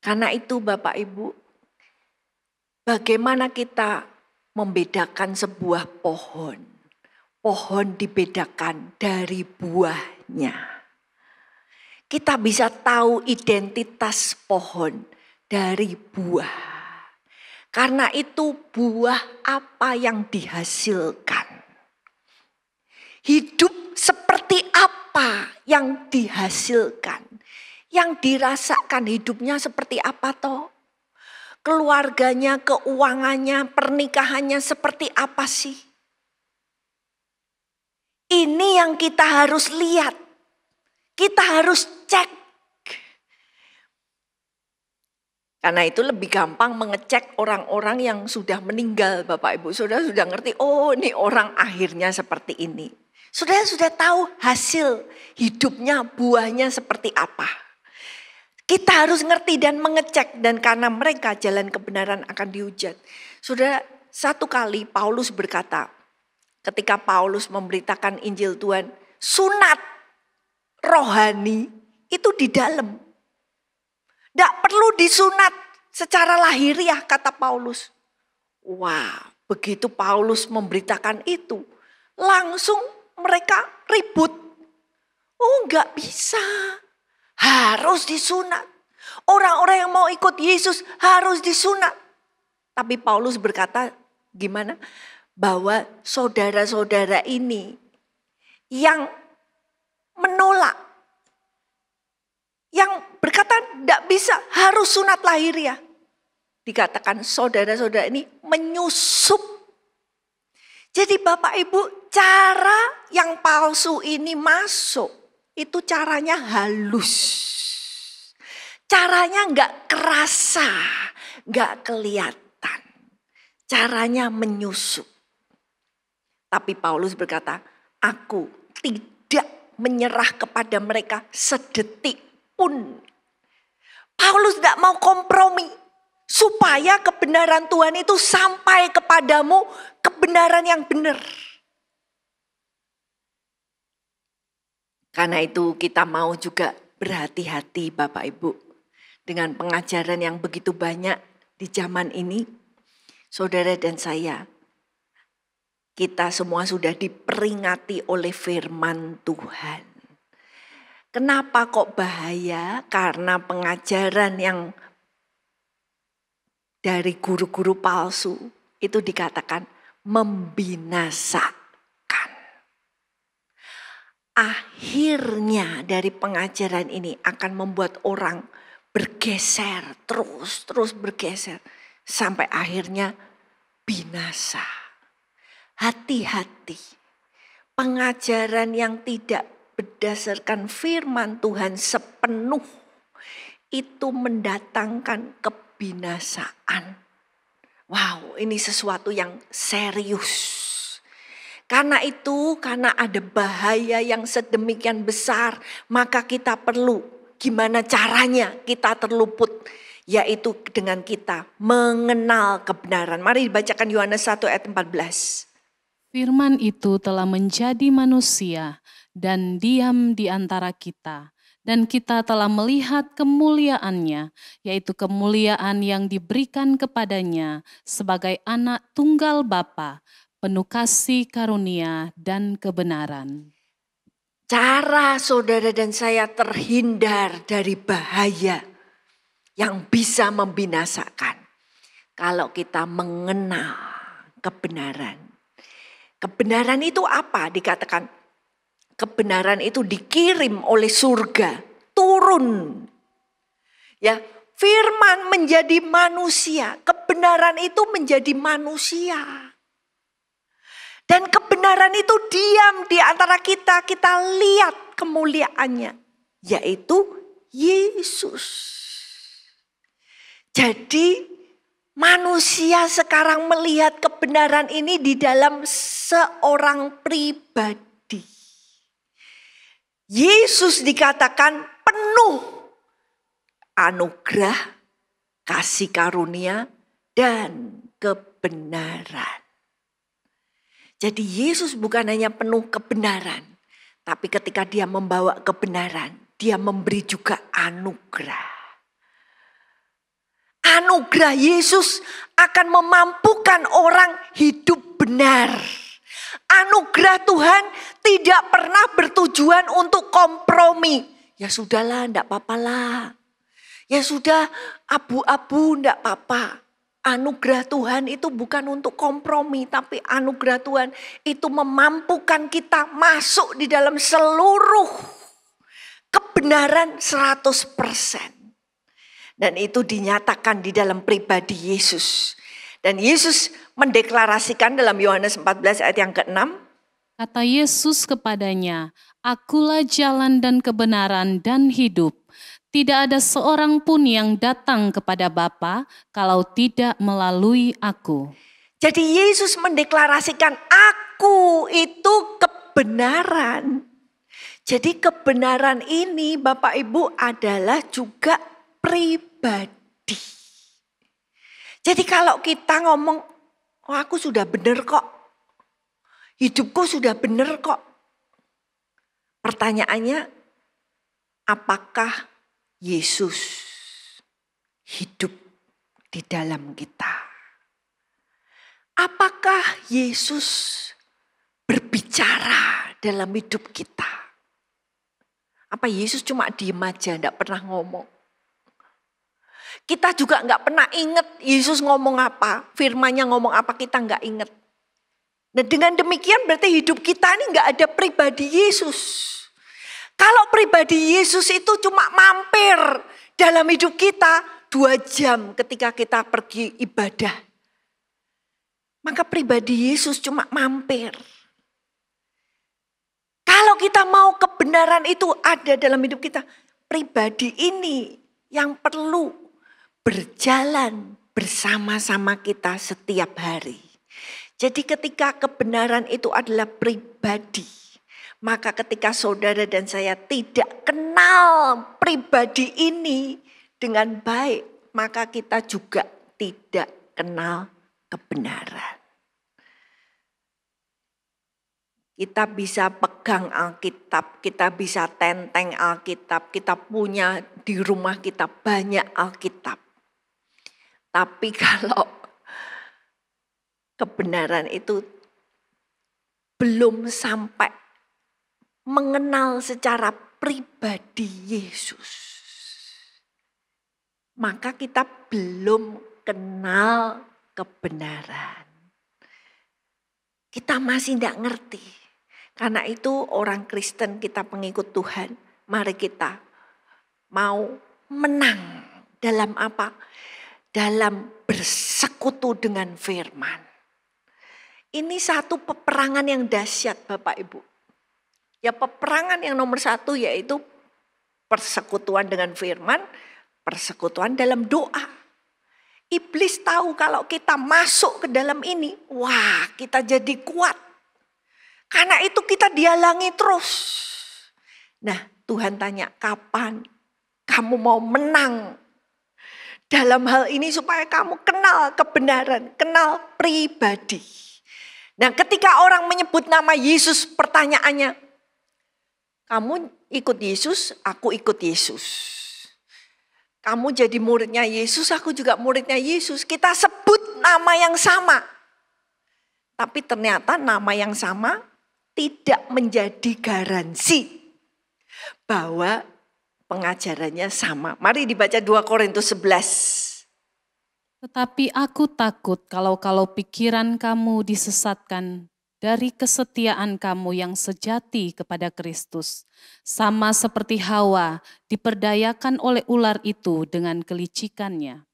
Karena itu Bapak Ibu, bagaimana kita membedakan sebuah pohon? Pohon dibedakan dari buahnya. Kita bisa tahu identitas pohon dari buah. Karena itu buah apa yang dihasilkan. Hidup seperti apa yang dihasilkan. Yang dirasakan hidupnya seperti apa toh? Keluarganya, keuangannya, pernikahannya seperti apa sih? Ini yang kita harus lihat. Kita harus cek. Karena itu lebih gampang mengecek orang-orang yang sudah meninggal, Bapak Ibu. Saudara sudah ngerti, oh ini orang akhirnya seperti ini. Saudara sudah tahu hasil hidupnya, buahnya seperti apa. Kita harus ngerti dan mengecek, dan karena mereka jalan kebenaran akan dihujat. Saudara, satu kali Paulus berkata, ketika Paulus memberitakan Injil Tuhan, sunat rohani itu di dalam. Tidak perlu disunat secara lahiriah, kata Paulus. Wah, begitu Paulus memberitakan itu, langsung mereka ribut. Oh, enggak bisa. Harus disunat. Orang-orang yang mau ikut Yesus harus disunat. Tapi Paulus berkata, gimana? Bahwa saudara-saudara ini yang menolak, yang berkata tidak bisa, harus sunat lahiriah. Dikatakan saudara-saudara ini menyusup. Jadi Bapak Ibu, cara yang palsu ini masuk, itu caranya halus. Caranya enggak kerasa, enggak kelihatan. Caranya menyusup. Tapi Paulus berkata, aku tidak menyerah kepada mereka sedetik pun. Paulus tidak mau kompromi supaya kebenaran Tuhan itu sampai kepadamu, kebenaran yang benar. Karena itu kita mau juga berhati-hati Bapak Ibu dengan pengajaran yang begitu banyak di zaman ini. Saudara dan saya, kita semua sudah diperingati oleh firman Tuhan. Kenapa kok bahaya? Karena pengajaran yang dari guru-guru palsu itu dikatakan membinasakan. Akhirnya dari pengajaran ini akan membuat orang bergeser, terus bergeser. Sampai akhirnya binasa. Hati-hati. Pengajaran yang tidak berdasarkan firman Tuhan sepenuh itu mendatangkan kebinasaan. Wow, ini sesuatu yang serius. Karena itu, karena ada bahaya yang sedemikian besar, maka kita perlu gimana caranya kita terluput, yaitu dengan kita mengenal kebenaran. Mari dibacakan Yohanes 1 ayat 14. Firman itu telah menjadi manusia dan diam di antara kita. Dan kita telah melihat kemuliaannya, yaitu kemuliaan yang diberikan kepadanya sebagai anak tunggal Bapa, penuh kasih karunia dan kebenaran. Cara saudara dan saya terhindar dari bahaya yang bisa membinasakan. Kalau kita mengenal kebenaran. Kebenaran itu apa? Dikatakan kebenaran itu dikirim oleh surga, turun. Ya, firman menjadi manusia, kebenaran itu menjadi manusia. Dan kebenaran itu diam di antara kita, kita lihat kemuliaannya, yaitu Yesus. Jadi manusia sekarang melihat kebenaran ini di dalam seorang pribadi. Yesus dikatakan penuh anugerah, kasih karunia, dan kebenaran. Jadi Yesus bukan hanya penuh kebenaran, tapi ketika dia membawa kebenaran, dia memberi juga anugerah. Anugerah Yesus akan memampukan orang hidup benar. Anugerah Tuhan tidak pernah bertujuan untuk kompromi. ya sudahlah, enggak apa-apalah. Ya sudah, abu-abu enggak apa-apa. Anugerah Tuhan itu bukan untuk kompromi, tapi anugerah Tuhan itu memampukan kita masuk di dalam seluruh kebenaran 100%. Dan itu dinyatakan di dalam pribadi Yesus. Dan Yesus mendeklarasikan dalam Yohanes 14 ayat yang ke-6. Kata Yesus kepadanya, "Akulah jalan dan kebenaran dan hidup. Tidak ada seorang pun yang datang kepada Bapa kalau tidak melalui aku." Jadi Yesus mendeklarasikan, aku itu kebenaran. Jadi kebenaran ini Bapak Ibu adalah juga pribadi. Jadi kalau kita ngomong, oh aku sudah benar kok. Hidupku sudah benar kok. Pertanyaannya, apakah Yesus hidup di dalam kita? Apakah Yesus berbicara dalam hidup kita? Apa Yesus cuma diem aja, enggak pernah ngomong? Kita juga enggak pernah ingat Yesus ngomong apa, firman-Nya ngomong apa, kita enggak ingat. Nah dengan demikian berarti hidup kita ini enggak ada pribadi Yesus. Kalau pribadi Yesus itu cuma mampir dalam hidup kita 2 jam ketika kita pergi ibadah. Maka pribadi Yesus cuma mampir. Kalau kita mau kebenaran itu ada dalam hidup kita, pribadi ini yang perlu berjalan bersama-sama kita setiap hari. Jadi ketika kebenaran itu adalah pribadi, maka ketika saudara dan saya tidak kenal pribadi ini dengan baik, maka kita juga tidak kenal kebenaran. Kita bisa pegang Alkitab, kita bisa tenteng Alkitab, kita punya di rumah kita banyak Alkitab. Tapi kalau kebenaran itu belum sampai mengenal secara pribadi Yesus, maka kita belum kenal kebenaran. Kita masih tidak ngerti. Karena itu orang Kristen, kita pengikut Tuhan, mari kita mau menang dalam apa? Dalam bersekutu dengan firman. Ini satu peperangan yang dahsyat Bapak Ibu. Ya peperangan yang nomor 1 yaitu persekutuan dengan firman, persekutuan dalam doa. Iblis tahu kalau kita masuk ke dalam ini, wah kita jadi kuat. Karena itu kita dihalangi terus. Nah Tuhan tanya, kapan kamu mau menang dalam hal ini supaya kamu kenal kebenaran, kenal pribadi. Nah ketika orang menyebut nama Yesus, pertanyaannya, kamu ikut Yesus, aku ikut Yesus. Kamu jadi muridnya Yesus, aku juga muridnya Yesus. Kita sebut nama yang sama. Tapi ternyata nama yang sama tidak menjadi garansi bahwa pengajarannya sama. Mari dibaca 2 Korintus 11. Tetapi aku takut kalau pikiran kamu disesatkan dari kesetiaan kamu yang sejati kepada Kristus. Sama seperti Hawa diperdayakan oleh ular itu dengan kelicikannya.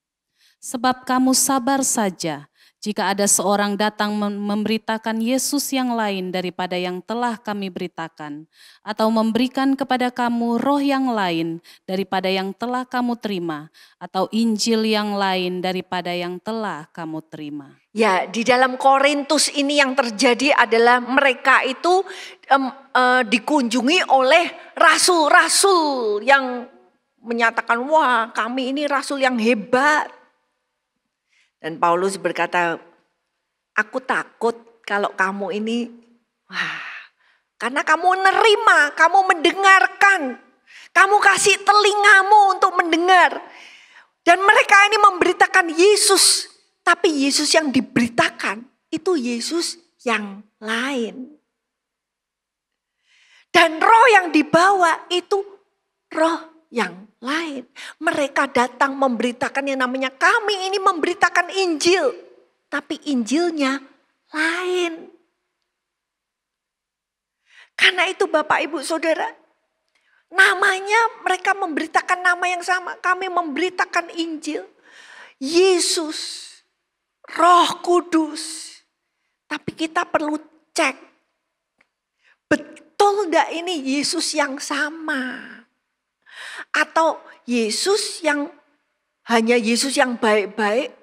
Sebab kamu sabar saja jika ada seorang datang memberitakan Yesus yang lain daripada yang telah kami beritakan, atau memberikan kepada kamu roh yang lain daripada yang telah kamu terima, atau Injil yang lain daripada yang telah kamu terima. Ya, di dalam Korintus ini yang terjadi adalah mereka itu dikunjungi oleh rasul-rasul yang menyatakan, wah kami ini rasul yang hebat. Dan Paulus berkata, aku takut kalau kamu ini, karena kamu menerima, kamu mendengarkan, kamu kasih telingamu untuk mendengar. Dan mereka ini memberitakan Yesus, tapi Yesus yang diberitakan itu Yesus yang lain. Dan roh yang dibawa itu roh yang lain. Mereka datang memberitakan yang namanya kami ini memberitakan Injil. Tapi Injilnya lain. Karena itu Bapak Ibu Saudara, namanya mereka memberitakan nama yang sama. Kami memberitakan Injil. Yesus, Roh Kudus. Tapi kita perlu cek. Betul enggak ini Yesus yang sama? Atau Yesus yang hanya Yesus yang baik-baik?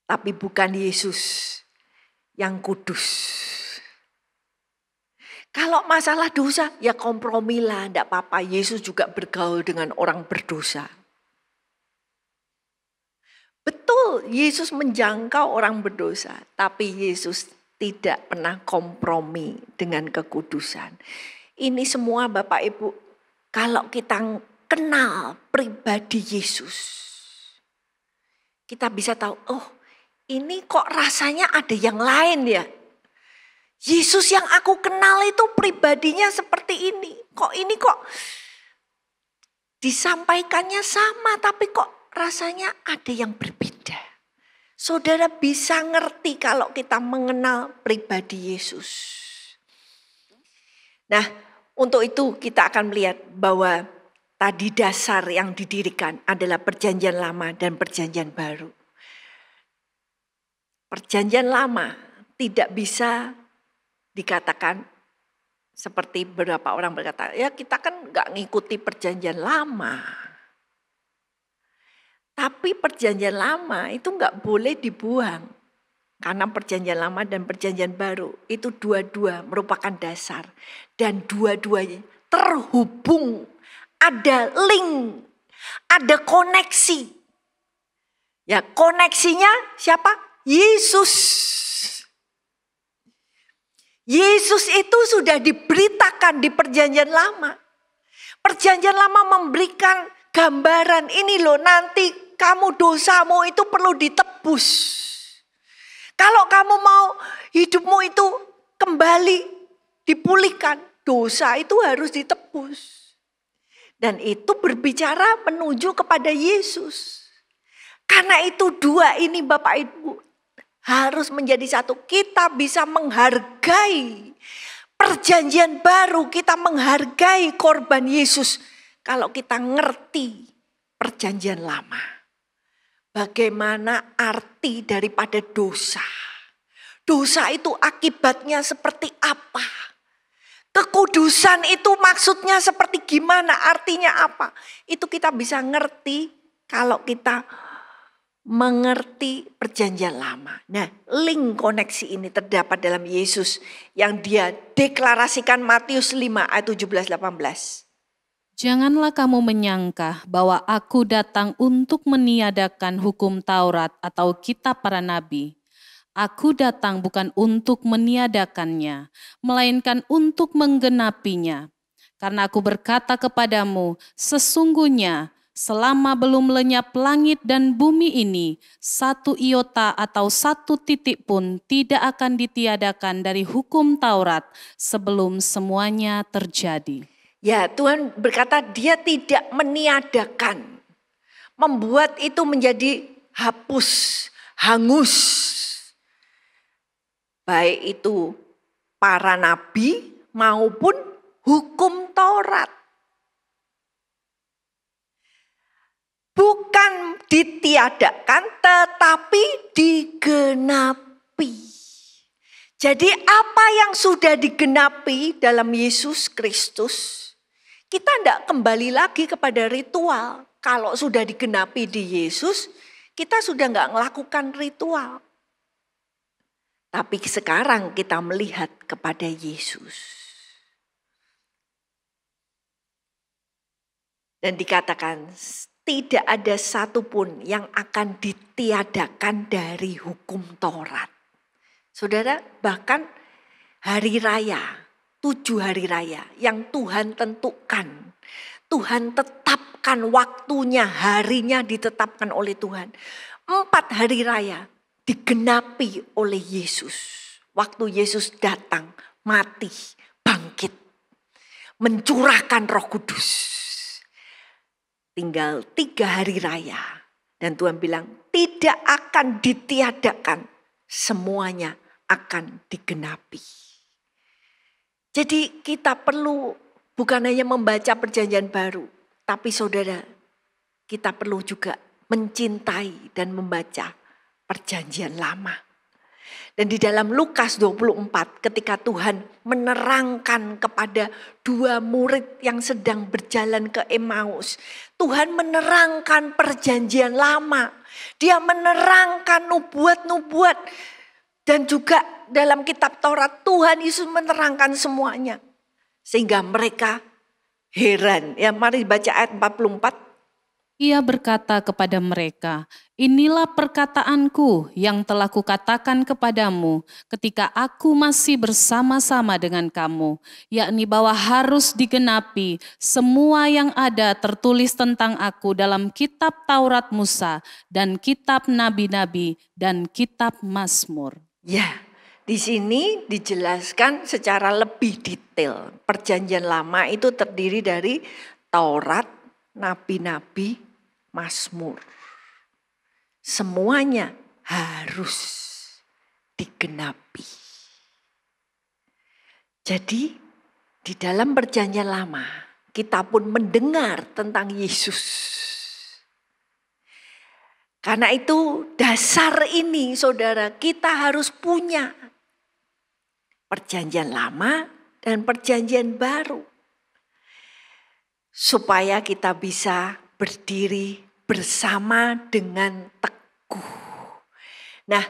Tapi bukan Yesus yang kudus. Kalau masalah dosa, ya kompromilah, enggak apa-apa. Yesus juga bergaul dengan orang berdosa. Betul, Yesus menjangkau orang berdosa. Tapi Yesus tidak pernah kompromi dengan kekudusan. Ini semua Bapak Ibu, kalau kita kenal pribadi Yesus, kita bisa tahu, oh ini kok rasanya ada yang lain ya. Yesus yang aku kenal itu pribadinya seperti ini. Kok ini kok disampaikannya sama tapi kok rasanya ada yang berbeda. Saudara bisa ngerti kalau kita mengenal pribadi Yesus. Nah, untuk itu kita akan melihat bahwa tadi dasar yang didirikan adalah Perjanjian Lama dan Perjanjian Baru. Perjanjian Lama tidak bisa dikatakan seperti beberapa orang berkata, ya kita kan nggak ngikuti Perjanjian Lama. Tapi Perjanjian Lama itu nggak boleh dibuang. Karena Perjanjian Lama dan Perjanjian Baru itu dua-dua merupakan dasar. Dan dua-duanya terhubung. Ada link, ada koneksi. Ya koneksinya siapa? Yesus. Yesus itu sudah diberitakan di Perjanjian Lama. Perjanjian Lama memberikan gambaran ini loh, nanti kamu dosamu itu perlu ditebus. Kalau kamu mau hidupmu itu kembali dipulihkan, dosa itu harus ditebus. Dan itu berbicara menuju kepada Yesus. Karena itu dua ini Bapak Ibu harus menjadi satu. Kita bisa menghargai Perjanjian Baru, kita menghargai korban Yesus kalau kita ngerti Perjanjian Lama. Bagaimana arti daripada dosa? Dosa itu akibatnya seperti apa? Kekudusan itu maksudnya seperti gimana? Artinya apa? Itu kita bisa ngerti kalau kita mengerti Perjanjian Lama. Nah, link koneksi ini terdapat dalam Yesus yang dia deklarasikan Matius 5 ayat 17-18. Janganlah kamu menyangka bahwa aku datang untuk meniadakan hukum Taurat atau kitab para nabi. Aku datang bukan untuk meniadakannya, melainkan untuk menggenapinya. Karena aku berkata kepadamu, sesungguhnya selama belum lenyap langit dan bumi ini, satu iota atau satu titik pun tidak akan ditiadakan dari hukum Taurat sebelum semuanya terjadi. Ya, Tuhan berkata dia tidak meniadakan. Membuat itu menjadi hapus, hangus. Baik itu para nabi maupun hukum Taurat. Bukan ditiadakan tetapi digenapi. Jadi apa yang sudah digenapi dalam Yesus Kristus, kita tidak kembali lagi kepada ritual. Kalau sudah digenapi di Yesus, kita sudah nggak melakukan ritual. Tapi sekarang kita melihat kepada Yesus. Dan dikatakan tidak ada satupun yang akan ditiadakan dari hukum Taurat. Saudara, bahkan hari raya, 7 hari raya yang Tuhan tentukan. Tuhan tetapkan waktunya, harinya ditetapkan oleh Tuhan. 4 hari raya digenapi oleh Yesus. Waktu Yesus datang, mati, mencurahkan Roh Kudus. Tinggal 3 hari raya. Dan Tuhan bilang tidak akan ditiadakan. Semuanya akan digenapi. Jadi kita perlu bukan hanya membaca perjanjian baru. Tapi saudara, kita perlu juga mencintai dan membaca perjanjian lama. Dan di dalam Lukas 24 ketika Tuhan menerangkan kepada 2 murid yang sedang berjalan ke Emmaus. Tuhan menerangkan perjanjian lama. Dia menerangkan nubuat-nubuat. Dan juga dalam kitab Taurat Tuhan Yesus menerangkan semuanya. Sehingga mereka heran. Ya, mari baca ayat 44. Ia berkata kepada mereka, inilah perkataanku yang telah kukatakan kepadamu ketika aku masih bersama-sama dengan kamu, yakni bahwa harus digenapi semua yang ada tertulis tentang aku dalam kitab Taurat Musa dan kitab Nabi-Nabi dan kitab Mazmur. Ya, di sini dijelaskan secara lebih detail. Perjanjian lama itu terdiri dari Taurat, Nabi-Nabi, Mazmur. Semuanya harus digenapi. Jadi di dalam perjanjian lama kita pun mendengar tentang Yesus. Karena itu dasar ini saudara kita harus punya. Perjanjian lama dan perjanjian baru. Supaya kita bisa berdiri bersama dengan teguh. Nah,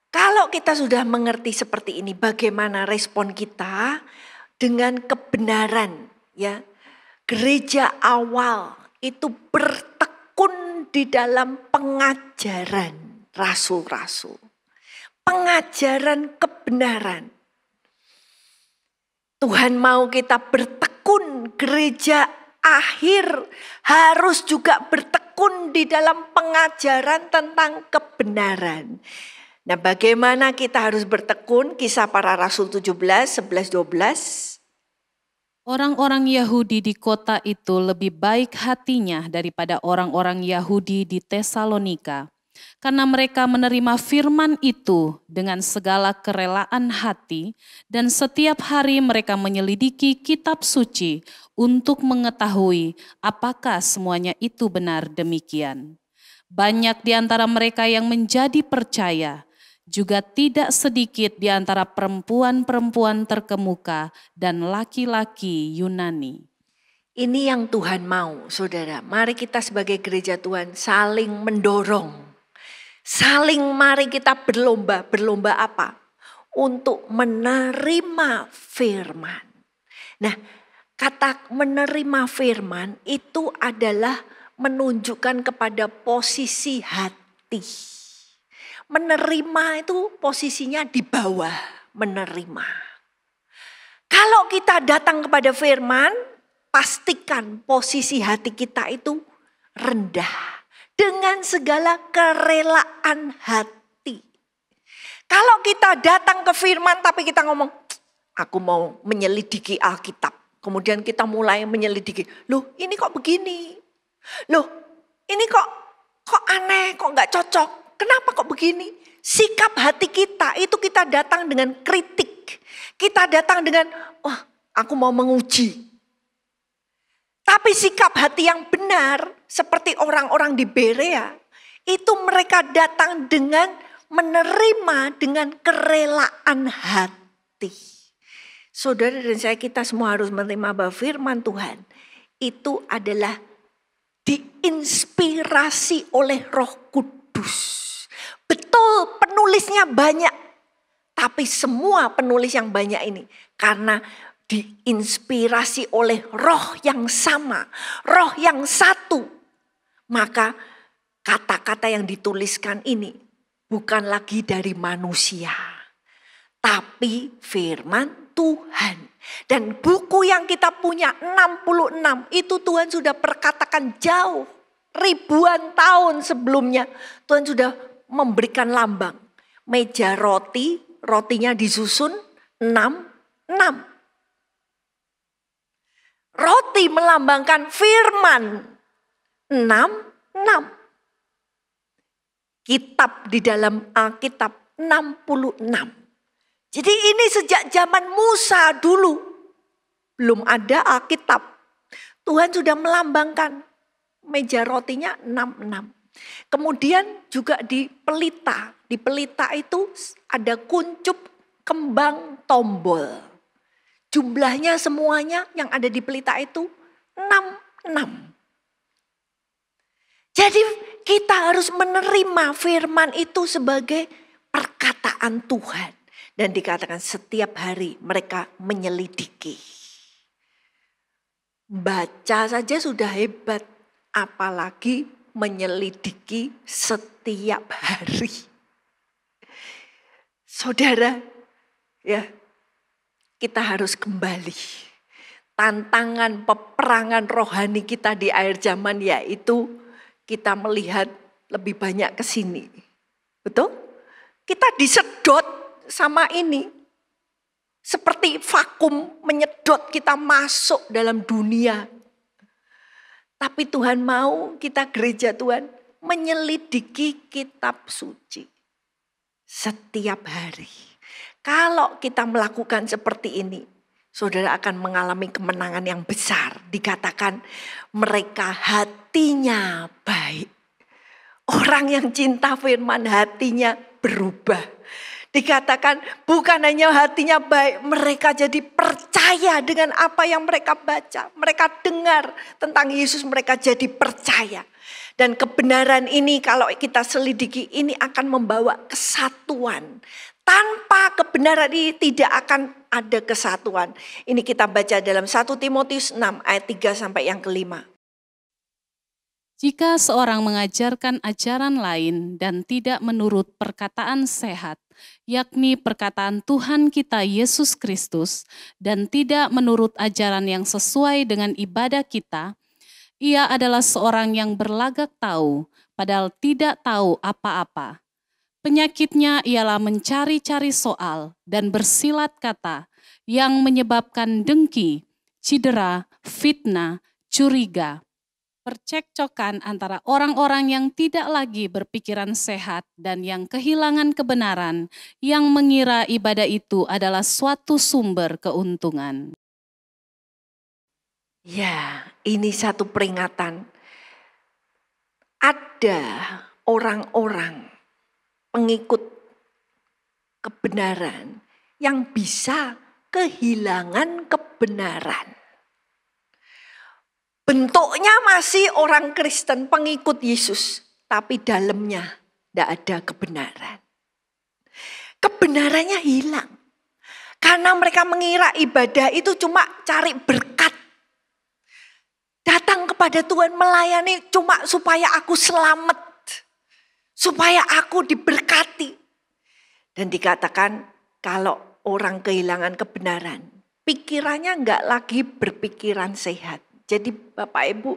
kalau kita sudah mengerti seperti ini, bagaimana respon kita dengan kebenaran? Ya, gereja awal itu bertekun di dalam pengajaran rasul-rasul, pengajaran kebenaran. Tuhan mau kita bertekun, gereja akhir harus juga bertekun di dalam pengajaran tentang kebenaran. Nah, bagaimana kita harus bertekun? Kisah Para Rasul 17, 11, 12. Orang-orang Yahudi di kota itu lebih baik hatinya daripada orang-orang Yahudi di Tesalonika. Karena mereka menerima firman itu dengan segala kerelaan hati dan setiap hari mereka menyelidiki kitab suci untuk mengetahui apakah semuanya itu benar demikian. Banyak di antara mereka yang menjadi percaya, juga tidak sedikit di antara perempuan-perempuan terkemuka dan laki-laki Yunani. Ini yang Tuhan mau, saudara. Mari kita sebagai gereja Tuhan saling mendorong. Saling mari kita berlomba. Berlomba apa? Untuk menerima firman. Nah, kata menerima firman itu adalah menunjukkan kepada posisi hati. Menerima itu posisinya di bawah menerima. Kalau kita datang kepada firman, pastikan posisi hati kita itu rendah. Dengan segala kerelaan hati. Kalau kita datang ke firman tapi kita ngomong, aku mau menyelidiki Alkitab. Kemudian kita mulai menyelidiki, loh ini kok begini? Loh ini kok aneh, kok gak cocok? Kenapa kok begini? Sikap hati kita itu kita datang dengan kritik. Kita datang dengan, wah aku mau menguji. Tapi sikap hati yang benar seperti orang-orang di Berea itu mereka datang dengan menerima dengan kerelaan hati. Saudara dan saya kita semua harus menerima bahwa firman Tuhan itu adalah diinspirasi oleh Roh Kudus. Betul penulisnya banyak, tapi semua penulis yang banyak ini karena diinspirasi oleh roh yang sama, roh yang satu. Maka kata-kata yang dituliskan ini bukan lagi dari manusia, tapi firman Tuhan. Dan buku yang kita punya 66 itu Tuhan sudah perkatakan jauh. Ribuan tahun sebelumnya Tuhan sudah memberikan lambang. Meja roti, rotinya disusun 6. roti melambangkan firman. 6. Kitab di dalam Alkitab 66. Jadi ini sejak zaman Musa dulu. Belum ada Alkitab. Tuhan sudah melambangkan meja rotinya 66. Kemudian juga di pelita. Di pelita itu ada kuncup kembang tombol. Jumlahnya semuanya yang ada di pelita itu 66. Jadi kita harus menerima firman itu sebagai perkataan Tuhan. Dan dikatakan setiap hari mereka menyelidiki. Baca saja sudah hebat, apalagi menyelidiki setiap hari. Saudara, ya, kita harus kembali. Tantangan peperangan rohani kita di akhir zaman yaitu kita melihat lebih banyak ke sini. Betul? Kita disedot sama ini. Seperti vakum menyedot kita masuk dalam dunia. Tapi Tuhan mau kita gereja Tuhan menyelidiki kitab suci. Setiap hari. Kalau kita melakukan seperti ini, saudara akan mengalami kemenangan yang besar. Dikatakan mereka hatinya baik. Orang yang cinta firman hatinya berubah. Dikatakan bukan hanya hatinya baik, mereka jadi percaya dengan apa yang mereka baca. Mereka dengar tentang Yesus, mereka jadi percaya. Dan kebenaran ini kalau kita selidiki ini akan membawa kesatuan. Tanpa kebenaran ini tidak akan ada kesatuan. Ini kita baca dalam 1 Timotius 6 ayat 3 sampai yang kelima. Jika seorang mengajarkan ajaran lain dan tidak menurut perkataan sehat, yakni perkataan Tuhan kita Yesus Kristus, dan tidak menurut ajaran yang sesuai dengan ibadah kita, ia adalah seorang yang berlagak tahu, padahal tidak tahu apa-apa. Penyakitnya ialah mencari-cari soal dan bersilat kata yang menyebabkan dengki, cedera, fitnah, curiga, percekcokan antara orang-orang yang tidak lagi berpikiran sehat dan yang kehilangan kebenaran, yang mengira ibadah itu adalah suatu sumber keuntungan. Ya, ini satu peringatan. Ada orang-orang pengikut kebenaran yang bisa kehilangan kebenaran. Bentuknya masih orang Kristen pengikut Yesus, tapi dalamnya tidak ada kebenaran. Kebenarannya hilang. Karena mereka mengira ibadah itu cuma cari berkat. Datang kepada Tuhan melayani cuma supaya aku selamat. Supaya aku diberkati. Dan dikatakan kalau orang kehilangan kebenaran, pikirannya enggak lagi berpikiran sehat. Jadi Bapak Ibu,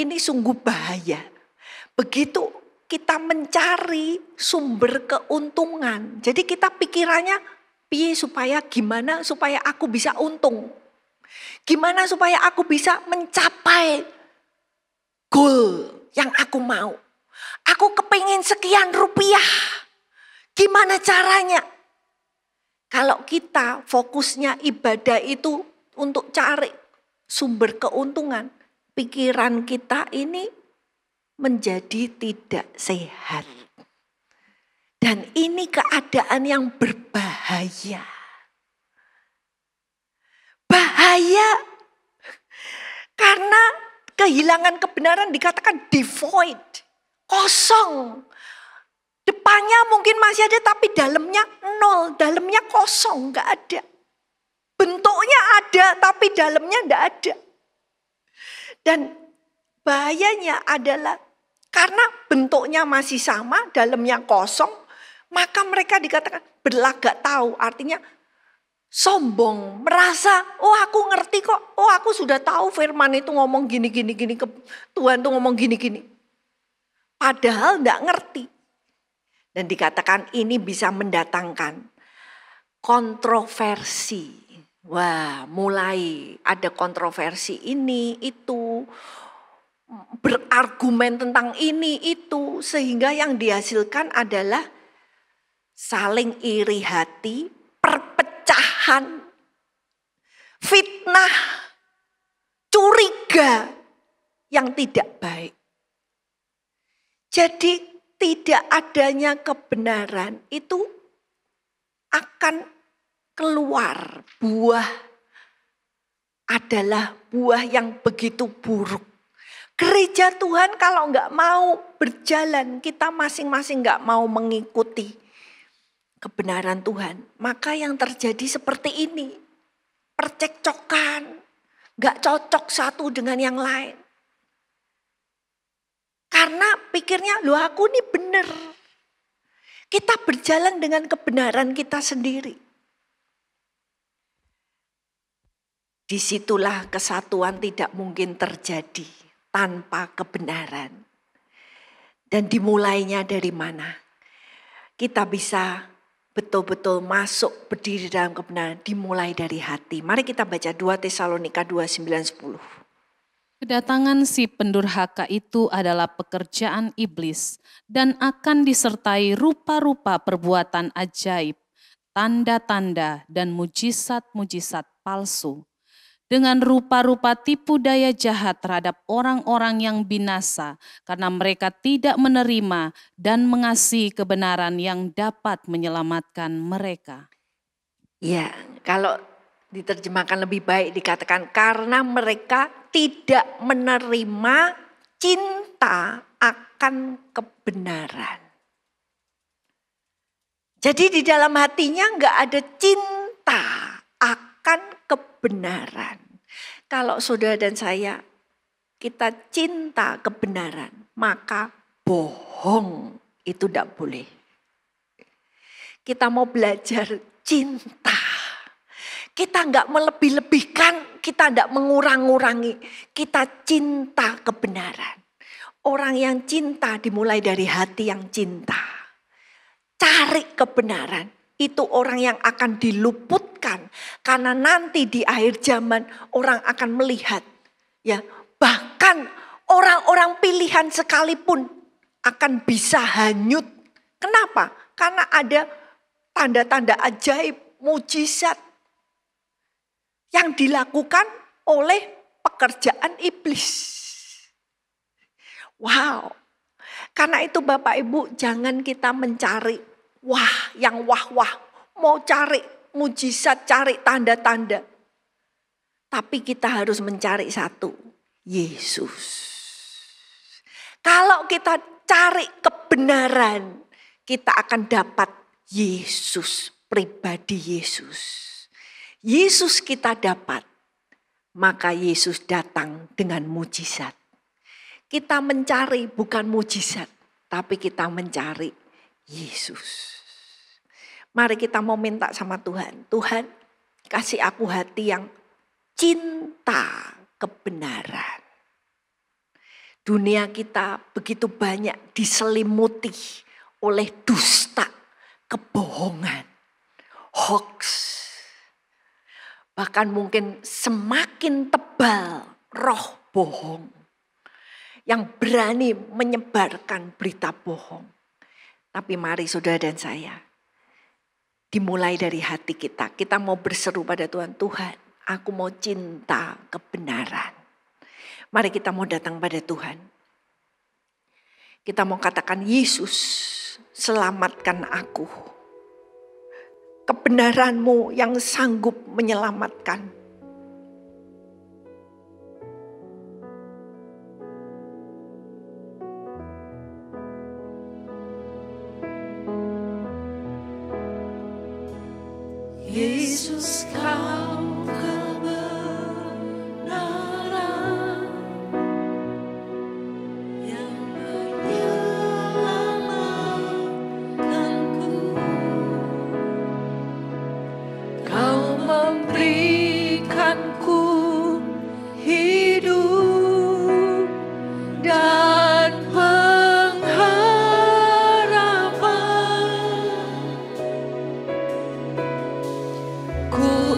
ini sungguh bahaya. Begitu kita mencari sumber keuntungan. Jadi kita pikirannya, gimana supaya aku bisa untung. Gimana supaya aku bisa mencapai goal yang aku mau. Aku kepingin sekian rupiah. Gimana caranya? Kalau kita fokusnya ibadah itu untuk cari sumber keuntungan, pikiran kita ini menjadi tidak sehat. Dan ini keadaan yang berbahaya. Bahaya karena kehilangan kebenaran dikatakan devoid, kosong. Depannya mungkin masih ada tapi dalamnya nol, dalamnya kosong, enggak ada. Bentuknya ada tapi dalamnya enggak ada. Dan bahayanya adalah karena bentuknya masih sama, dalamnya kosong, maka mereka dikatakan berlagak tahu, artinya sombong, merasa, oh aku ngerti kok, oh aku sudah tahu firman itu ngomong gini, Tuhan tuh ngomong gini. Padahal enggak ngerti. Dan dikatakan ini bisa mendatangkan kontroversi. Wah, mulai ada kontroversi ini, itu, berargumen tentang ini, itu. Sehingga yang dihasilkan adalah saling iri hati, perpecahan, fitnah, curiga yang tidak baik. Jadi tidak adanya kebenaran itu akan keluar buah adalah buah yang begitu buruk. Gereja Tuhan kalau nggak mau berjalan, kita masing-masing nggak mau mengikuti kebenaran Tuhan, maka yang terjadi seperti ini, percekcokan, nggak cocok satu dengan yang lain. Karena pikirnya, loh aku ini benar. Kita berjalan dengan kebenaran kita sendiri. Disitulah kesatuan tidak mungkin terjadi tanpa kebenaran. Dan dimulainya dari mana? Kita bisa betul-betul masuk berdiri dalam kebenaran, dimulai dari hati. Mari kita baca 2 Tesalonika 2:9-10. Kedatangan si pendurhaka itu adalah pekerjaan iblis dan akan disertai rupa-rupa perbuatan ajaib, tanda-tanda dan mujizat-mujizat palsu. Dengan rupa-rupa tipu daya jahat terhadap orang-orang yang binasa karena mereka tidak menerima dan mengasihi kebenaran yang dapat menyelamatkan mereka. Ya, kalau diterjemahkan lebih baik dikatakan karena mereka tidak menerima cinta akan kebenaran. Jadi di dalam hatinya enggak ada cinta akan kebenaran. Kalau saudara dan saya, kita cinta kebenaran, maka bohong itu tidak boleh. Kita mau belajar cinta. Kita enggak melebih-lebihkan, kita enggak mengurang-ngurangi. Kita cinta kebenaran. Orang yang cinta dimulai dari hati yang cinta. Cari kebenaran. Itu orang yang akan diluputkan. Karena nanti di akhir zaman orang akan melihat. Ya, bahkan orang-orang pilihan sekalipun akan bisa hanyut. Kenapa? Karena ada tanda-tanda ajaib, mujizat yang dilakukan oleh pekerjaan iblis. Wow. Karena itu Bapak Ibu jangan kita mencari yang wah-wah. Mau cari mujizat, cari tanda-tanda. Tapi kita harus mencari satu, Yesus. Kalau kita cari kebenaran, kita akan dapat Yesus, pribadi Yesus. Yesus kita dapat, maka Yesus datang dengan mujizat. Kita mencari bukan mujizat, tapi kita mencari Yesus. Mari kita mau minta sama Tuhan. Tuhan, kasih aku hati yang cinta kebenaran. Dunia kita begitu banyak diselimuti oleh dusta, kebohongan, hoax. Bahkan mungkin semakin tebal roh bohong yang berani menyebarkan berita bohong. Tapi mari saudara dan saya, dimulai dari hati kita. Kita mau berseru pada Tuhan, Tuhan aku mau cinta kebenaran. Mari kita mau datang pada Tuhan. Kita mau katakan, Yesus selamatkan aku. Kebenaran-Mu yang sanggup menyelamatkan. Yesus kau kebenaran yang menyelamatkanku. Kau memberikanku hidup dan pengharapan. Ku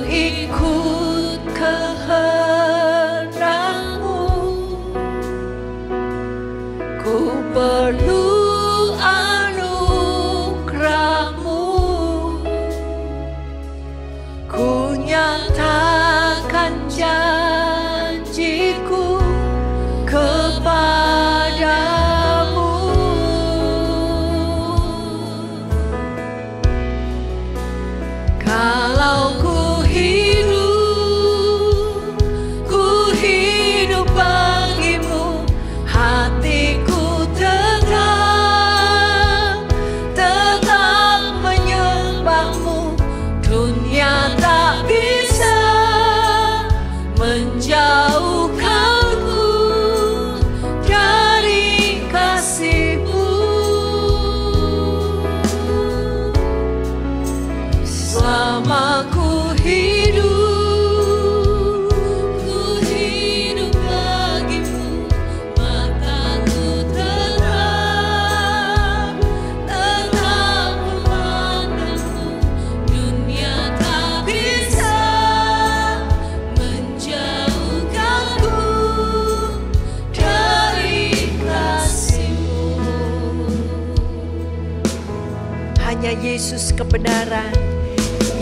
hanya Yesus kebenaran.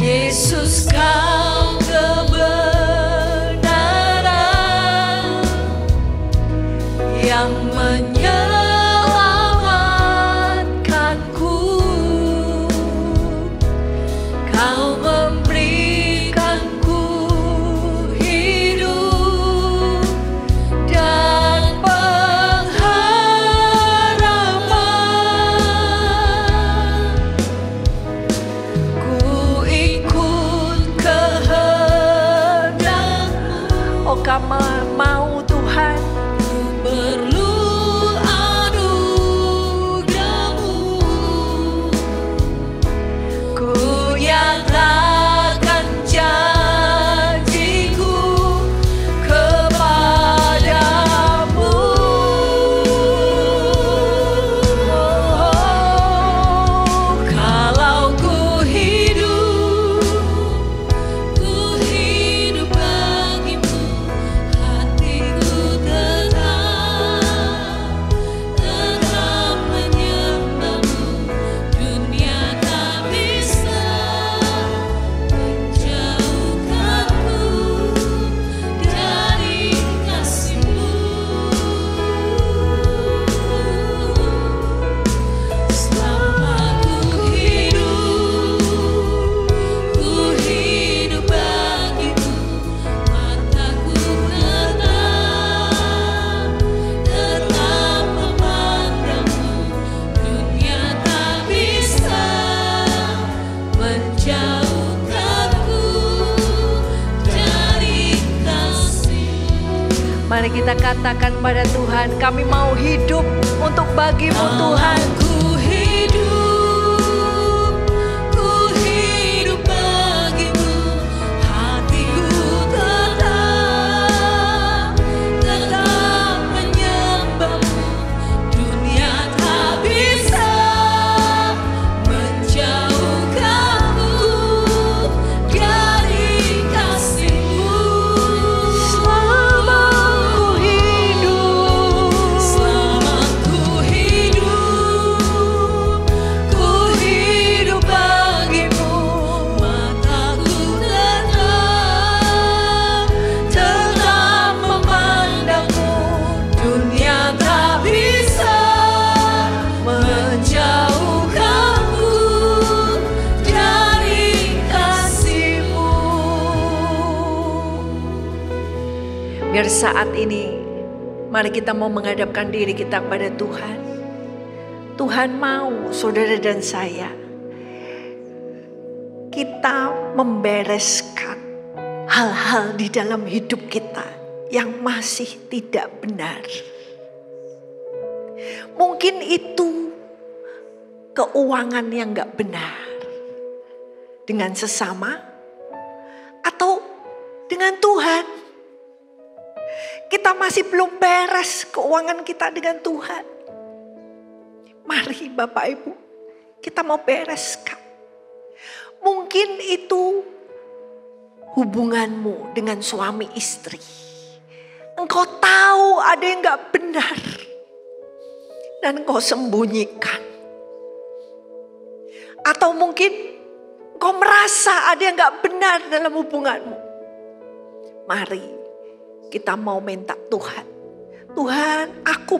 Yesus kau kebenaran yang menyelamatkanku. Kau memberikanku hidup dan pengharapan. Ku ikut kehendak-Mu. Oh kami mau Tuhan, Ku perlu anugerah-Mu. Ku nyatakan janjiku kepadamu. Kalau ku hidup bagimu, hatiku tetap menyembah-Mu. Dunia tak bisa menjauhkanku dari kasih-Mu. Selama ku hidup bagimu, mataku tetap memandang-Mu. Dunia tak bisa menjauhkanku dari kasih-Mu. mari kita katakan pada Tuhan, kami mau hidup untuk bagi-Mu Tuhan. Ku hidup bagimu, hatiku tetap menyembah-Mu. Dunia tak bisa menjauhkanku dari kasih-Mu. Selama ku hidup bagimu, mataku tetap memandang-Mu. Dunia tak bisa menjauhkanku dari kasih-Mu. Biar saat ini, mari kita mau menghadapkan diri kita pada Tuhan. Tuhan mau saudara dan saya, kita membereskan hal-hal di dalam hidup kita yang masih tidak benar. Mungkin itu keuangan yang gak benar dengan sesama atau dengan Tuhan. Kita masih belum beres keuangan kita dengan Tuhan. Mari Bapak Ibu, kita mau bereskan. Mungkin itu hubunganmu dengan suami istri. Engkau tahu ada yang gak benar dan engkau sembunyikan. Atau mungkin engkau merasa ada yang gak benar dalam hubunganmu. Mari kita mau minta Tuhan. Tuhan, aku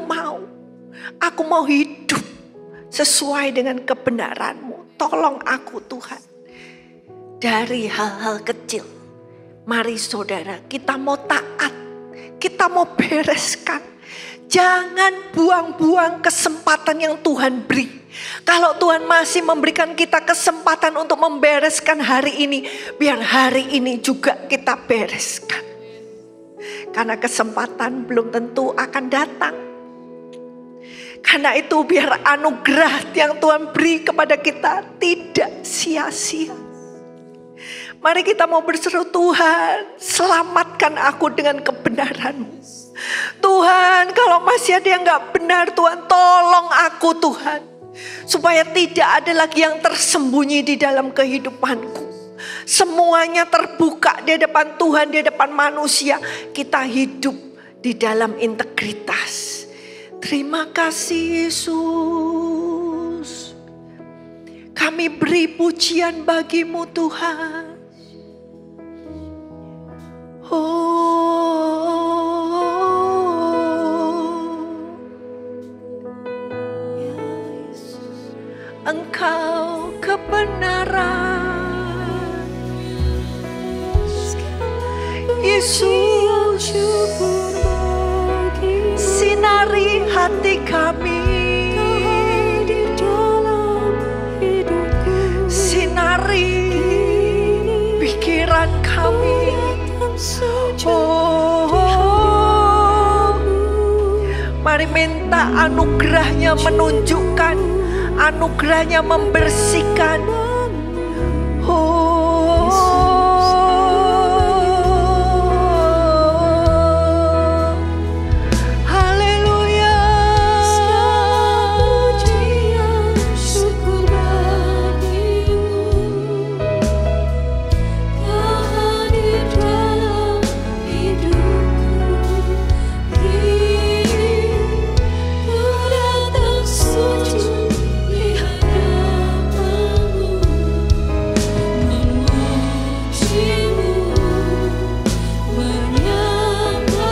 mau hidup sesuai dengan kebenaran-Mu. Tolong aku Tuhan. Dari hal-hal kecil. Mari saudara, kita mau taat. Kita mau bereskan. Jangan buang-buang kesempatan yang Tuhan beri. Kalau Tuhan masih memberikan kita kesempatan untuk membereskan hari ini, biar hari ini juga kita bereskan. Karena kesempatan belum tentu akan datang. Karena itu biar anugerah yang Tuhan beri kepada kita tidak sia-sia. Mari kita mau berseru, Tuhan, selamatkan aku dengan kebenaran-Mu. Tuhan, kalau masih ada yang gak benar, Tuhan, tolong aku Tuhan. Supaya tidak ada lagi yang tersembunyi di dalam kehidupanku. Semuanya terbuka di hadapan Tuhan, di hadapan manusia. Kita hidup di dalam integritas. Terima kasih Yesus. Kami beri pujian bagi-Mu Tuhan. Engkau kebenaran, Yesus, sinari hati kami, sinari pikiran kami. Mari minta anugerahnya menunjukkan, anugerahnya membersihkan. Haleluya. Syukur bagimu, Kau hadir dalam hidupku. Kini ku datang sujud di hadapan-Mu, memuji-Mu, menyembah-Mu,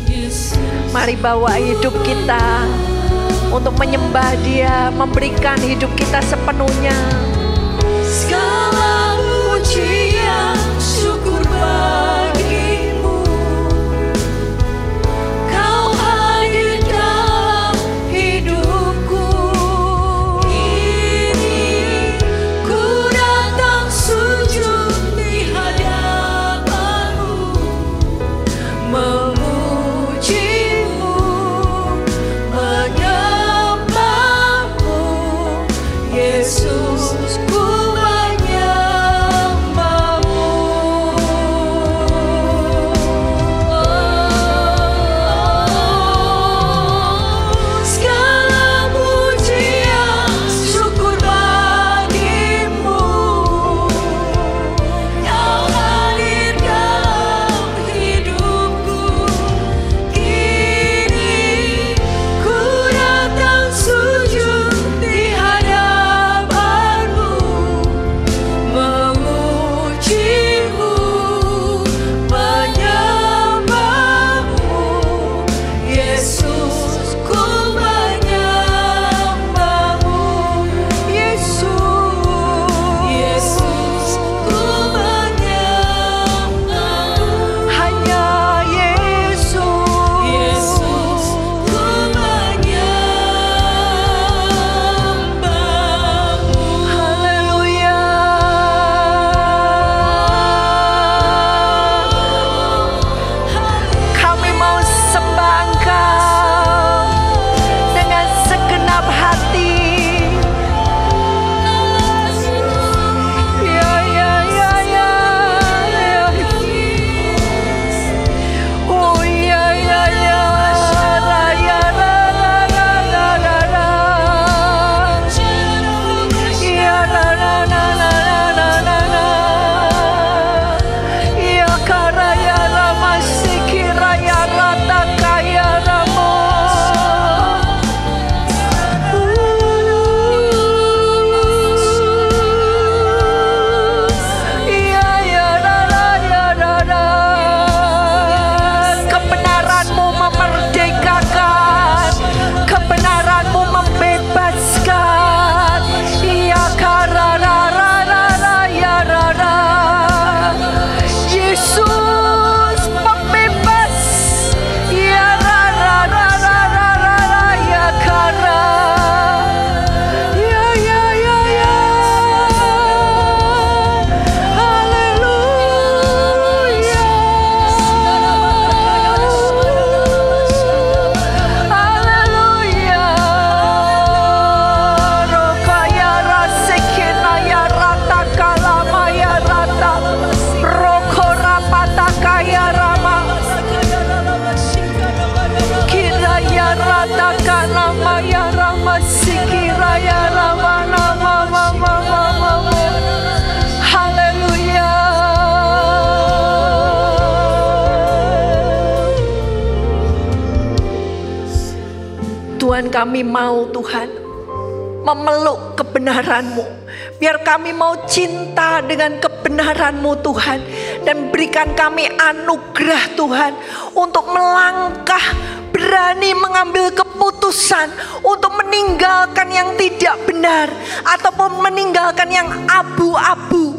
Yesus. Mari bawa hidup kita untuk menyembah Dia, memberikan hidup kita sepenuhnya. Segala pujian syukur bagimu, Kau hadir dalam hidupku. Kini ku datang sujud di hadapan-Mu, memuji-Mu, menyembah-Mu, Yesus, ku menyembah-Mu. Segala pujian syukur bagimu, Kau hadir dalam hidupku. Kini ku datang sujud di hadapan-Mu, memuji-Mu, menyembah-Mu, Yesus, ku menyembah-Mu. Yesus, ku menyembah-Mu. Hanya Yesus. Yesus, ku menyembah-Mu. Haleluya. Kami mau sembah Engkau dengan segenap hati. Ya, ya, ya, ya, ya. Oh, ya, ya, ya. La, ya, la, la, la, la, la, la. Ya, la, la, la, la, la, la, la. Ya, kara, ya, rama, sikira, ya, rata, kaya, ramo. Ya, ya, la, la, ya, la, la. Kebenaran-Mu memerdekakan, kebenaran-Mu membebaskan. Ya, kara, ra, ra, ra, ra, ya, ra, ra. Yesus pembebas. Ya, ra, ra, ra, ra, ra, ra, ra, ya, kara. Ya, ya, ya, ya. Haleluya. Haleluya. Roka ya rasekena ya rata kalama ya rata. Roko rapata kaya rama. Kira ya rata kalama ya rama sikira ya rama nama mama mama. Haleluya. Tuhan, kami mau Tuhan memeluk kebenaran-Mu. Biar kami mau cinta dengan kebenaran-Mu Tuhan. Dan berikan kami anugerah Tuhan untuk melangkah, berani mengambil keputusan untuk meninggalkan yang tidak benar ataupun meninggalkan yang abu-abu.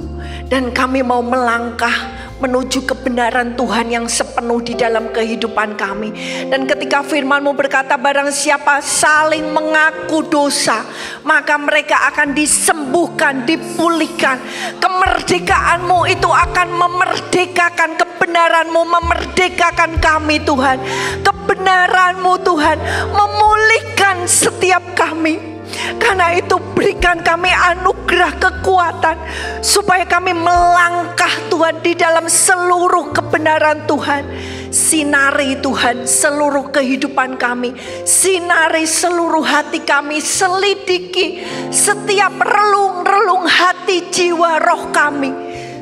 Dan kami mau melangkah menuju kebenaran Tuhan yang sepenuh di dalam kehidupan kami. Dan ketika firman-Mu berkata barang siapa saling mengaku dosa, maka mereka akan disembuhkan, dipulihkan. Kemerdekaan-Mu itu akan memerdekakan, kebenaran-Mu memerdekakan kami Tuhan. Kebenaran-Mu Tuhan memulihkan setiap kami. Karena itu berikan kami anugerah kekuatan supaya kami melangkah Tuhan di dalam seluruh kebenaran Tuhan. Sinari Tuhan seluruh kehidupan kami, sinari seluruh hati kami, selidiki setiap relung-relung hati, jiwa, roh kami,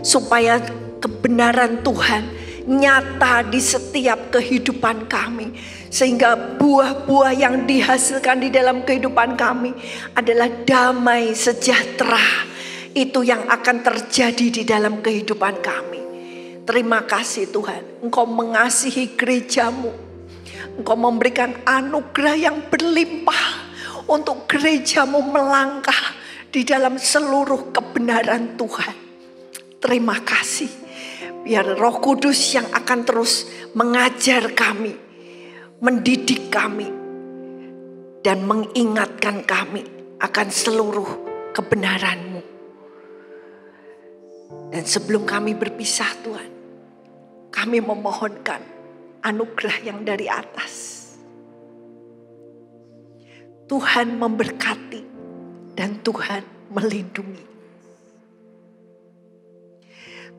supaya kebenaran Tuhan nyata di setiap kehidupan kami. Sehingga buah-buah yang dihasilkan di dalam kehidupan kami adalah damai sejahtera. Itu yang akan terjadi di dalam kehidupan kami. Terima kasih Tuhan, Engkau mengasihi gereja-Mu. Engkau memberikan anugerah yang berlimpah untuk gereja-Mu melangkah di dalam seluruh kebenaran Tuhan. Terima kasih. Biar Roh Kudus yang akan terus mengajar kami, mendidik kami, dan mengingatkan kami akan seluruh kebenaran-Mu. Dan sebelum kami berpisah Tuhan, kami memohonkan anugerah yang dari atas. Tuhan memberkati dan Tuhan melindungi.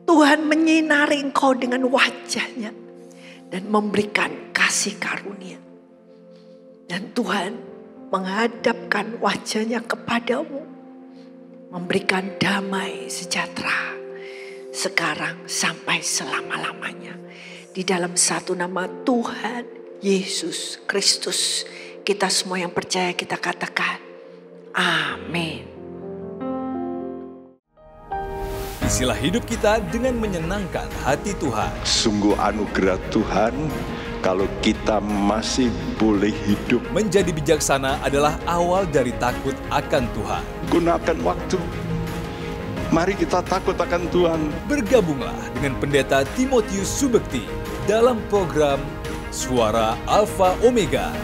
Tuhan menyinari engkau dengan wajah-Nya dan memberikan kasih karunia. Dan Tuhan menghadapkan wajah-Nya kepadamu, memberikan damai sejahtera sekarang sampai selama-lamanya. Di dalam satu nama Tuhan Yesus Kristus, kita semua yang percaya kita katakan amin. Isilah hidup kita dengan menyenangkan hati Tuhan. Sungguh anugerah Tuhan kalau kita masih boleh hidup. Menjadi bijaksana adalah awal dari takut akan Tuhan. Gunakan waktu. Mari kita takut akan Tuhan. Bergabunglah dengan Pendeta Timotius Subekti dalam program Suara Alfa Omega.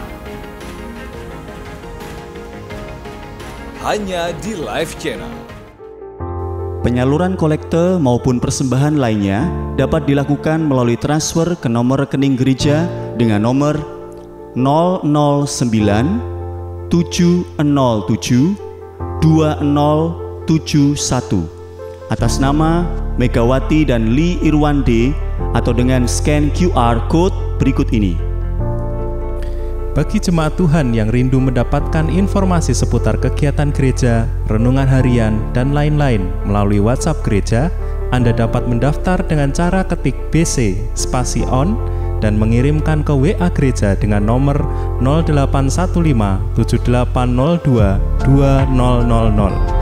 Hanya di Live Channel. Penyaluran kolekte maupun persembahan lainnya dapat dilakukan melalui transfer ke nomor rekening gereja dengan nomor 009 707 2071 atas nama Megawati dan Lee Irwande atau dengan scan QR Code berikut ini. Bagi jemaat Tuhan yang rindu mendapatkan informasi seputar kegiatan gereja, renungan harian, dan lain-lain melalui WhatsApp gereja, Anda dapat mendaftar dengan cara ketik BC spasi on dan mengirimkan ke WA gereja dengan nomor 0815 7802 2000.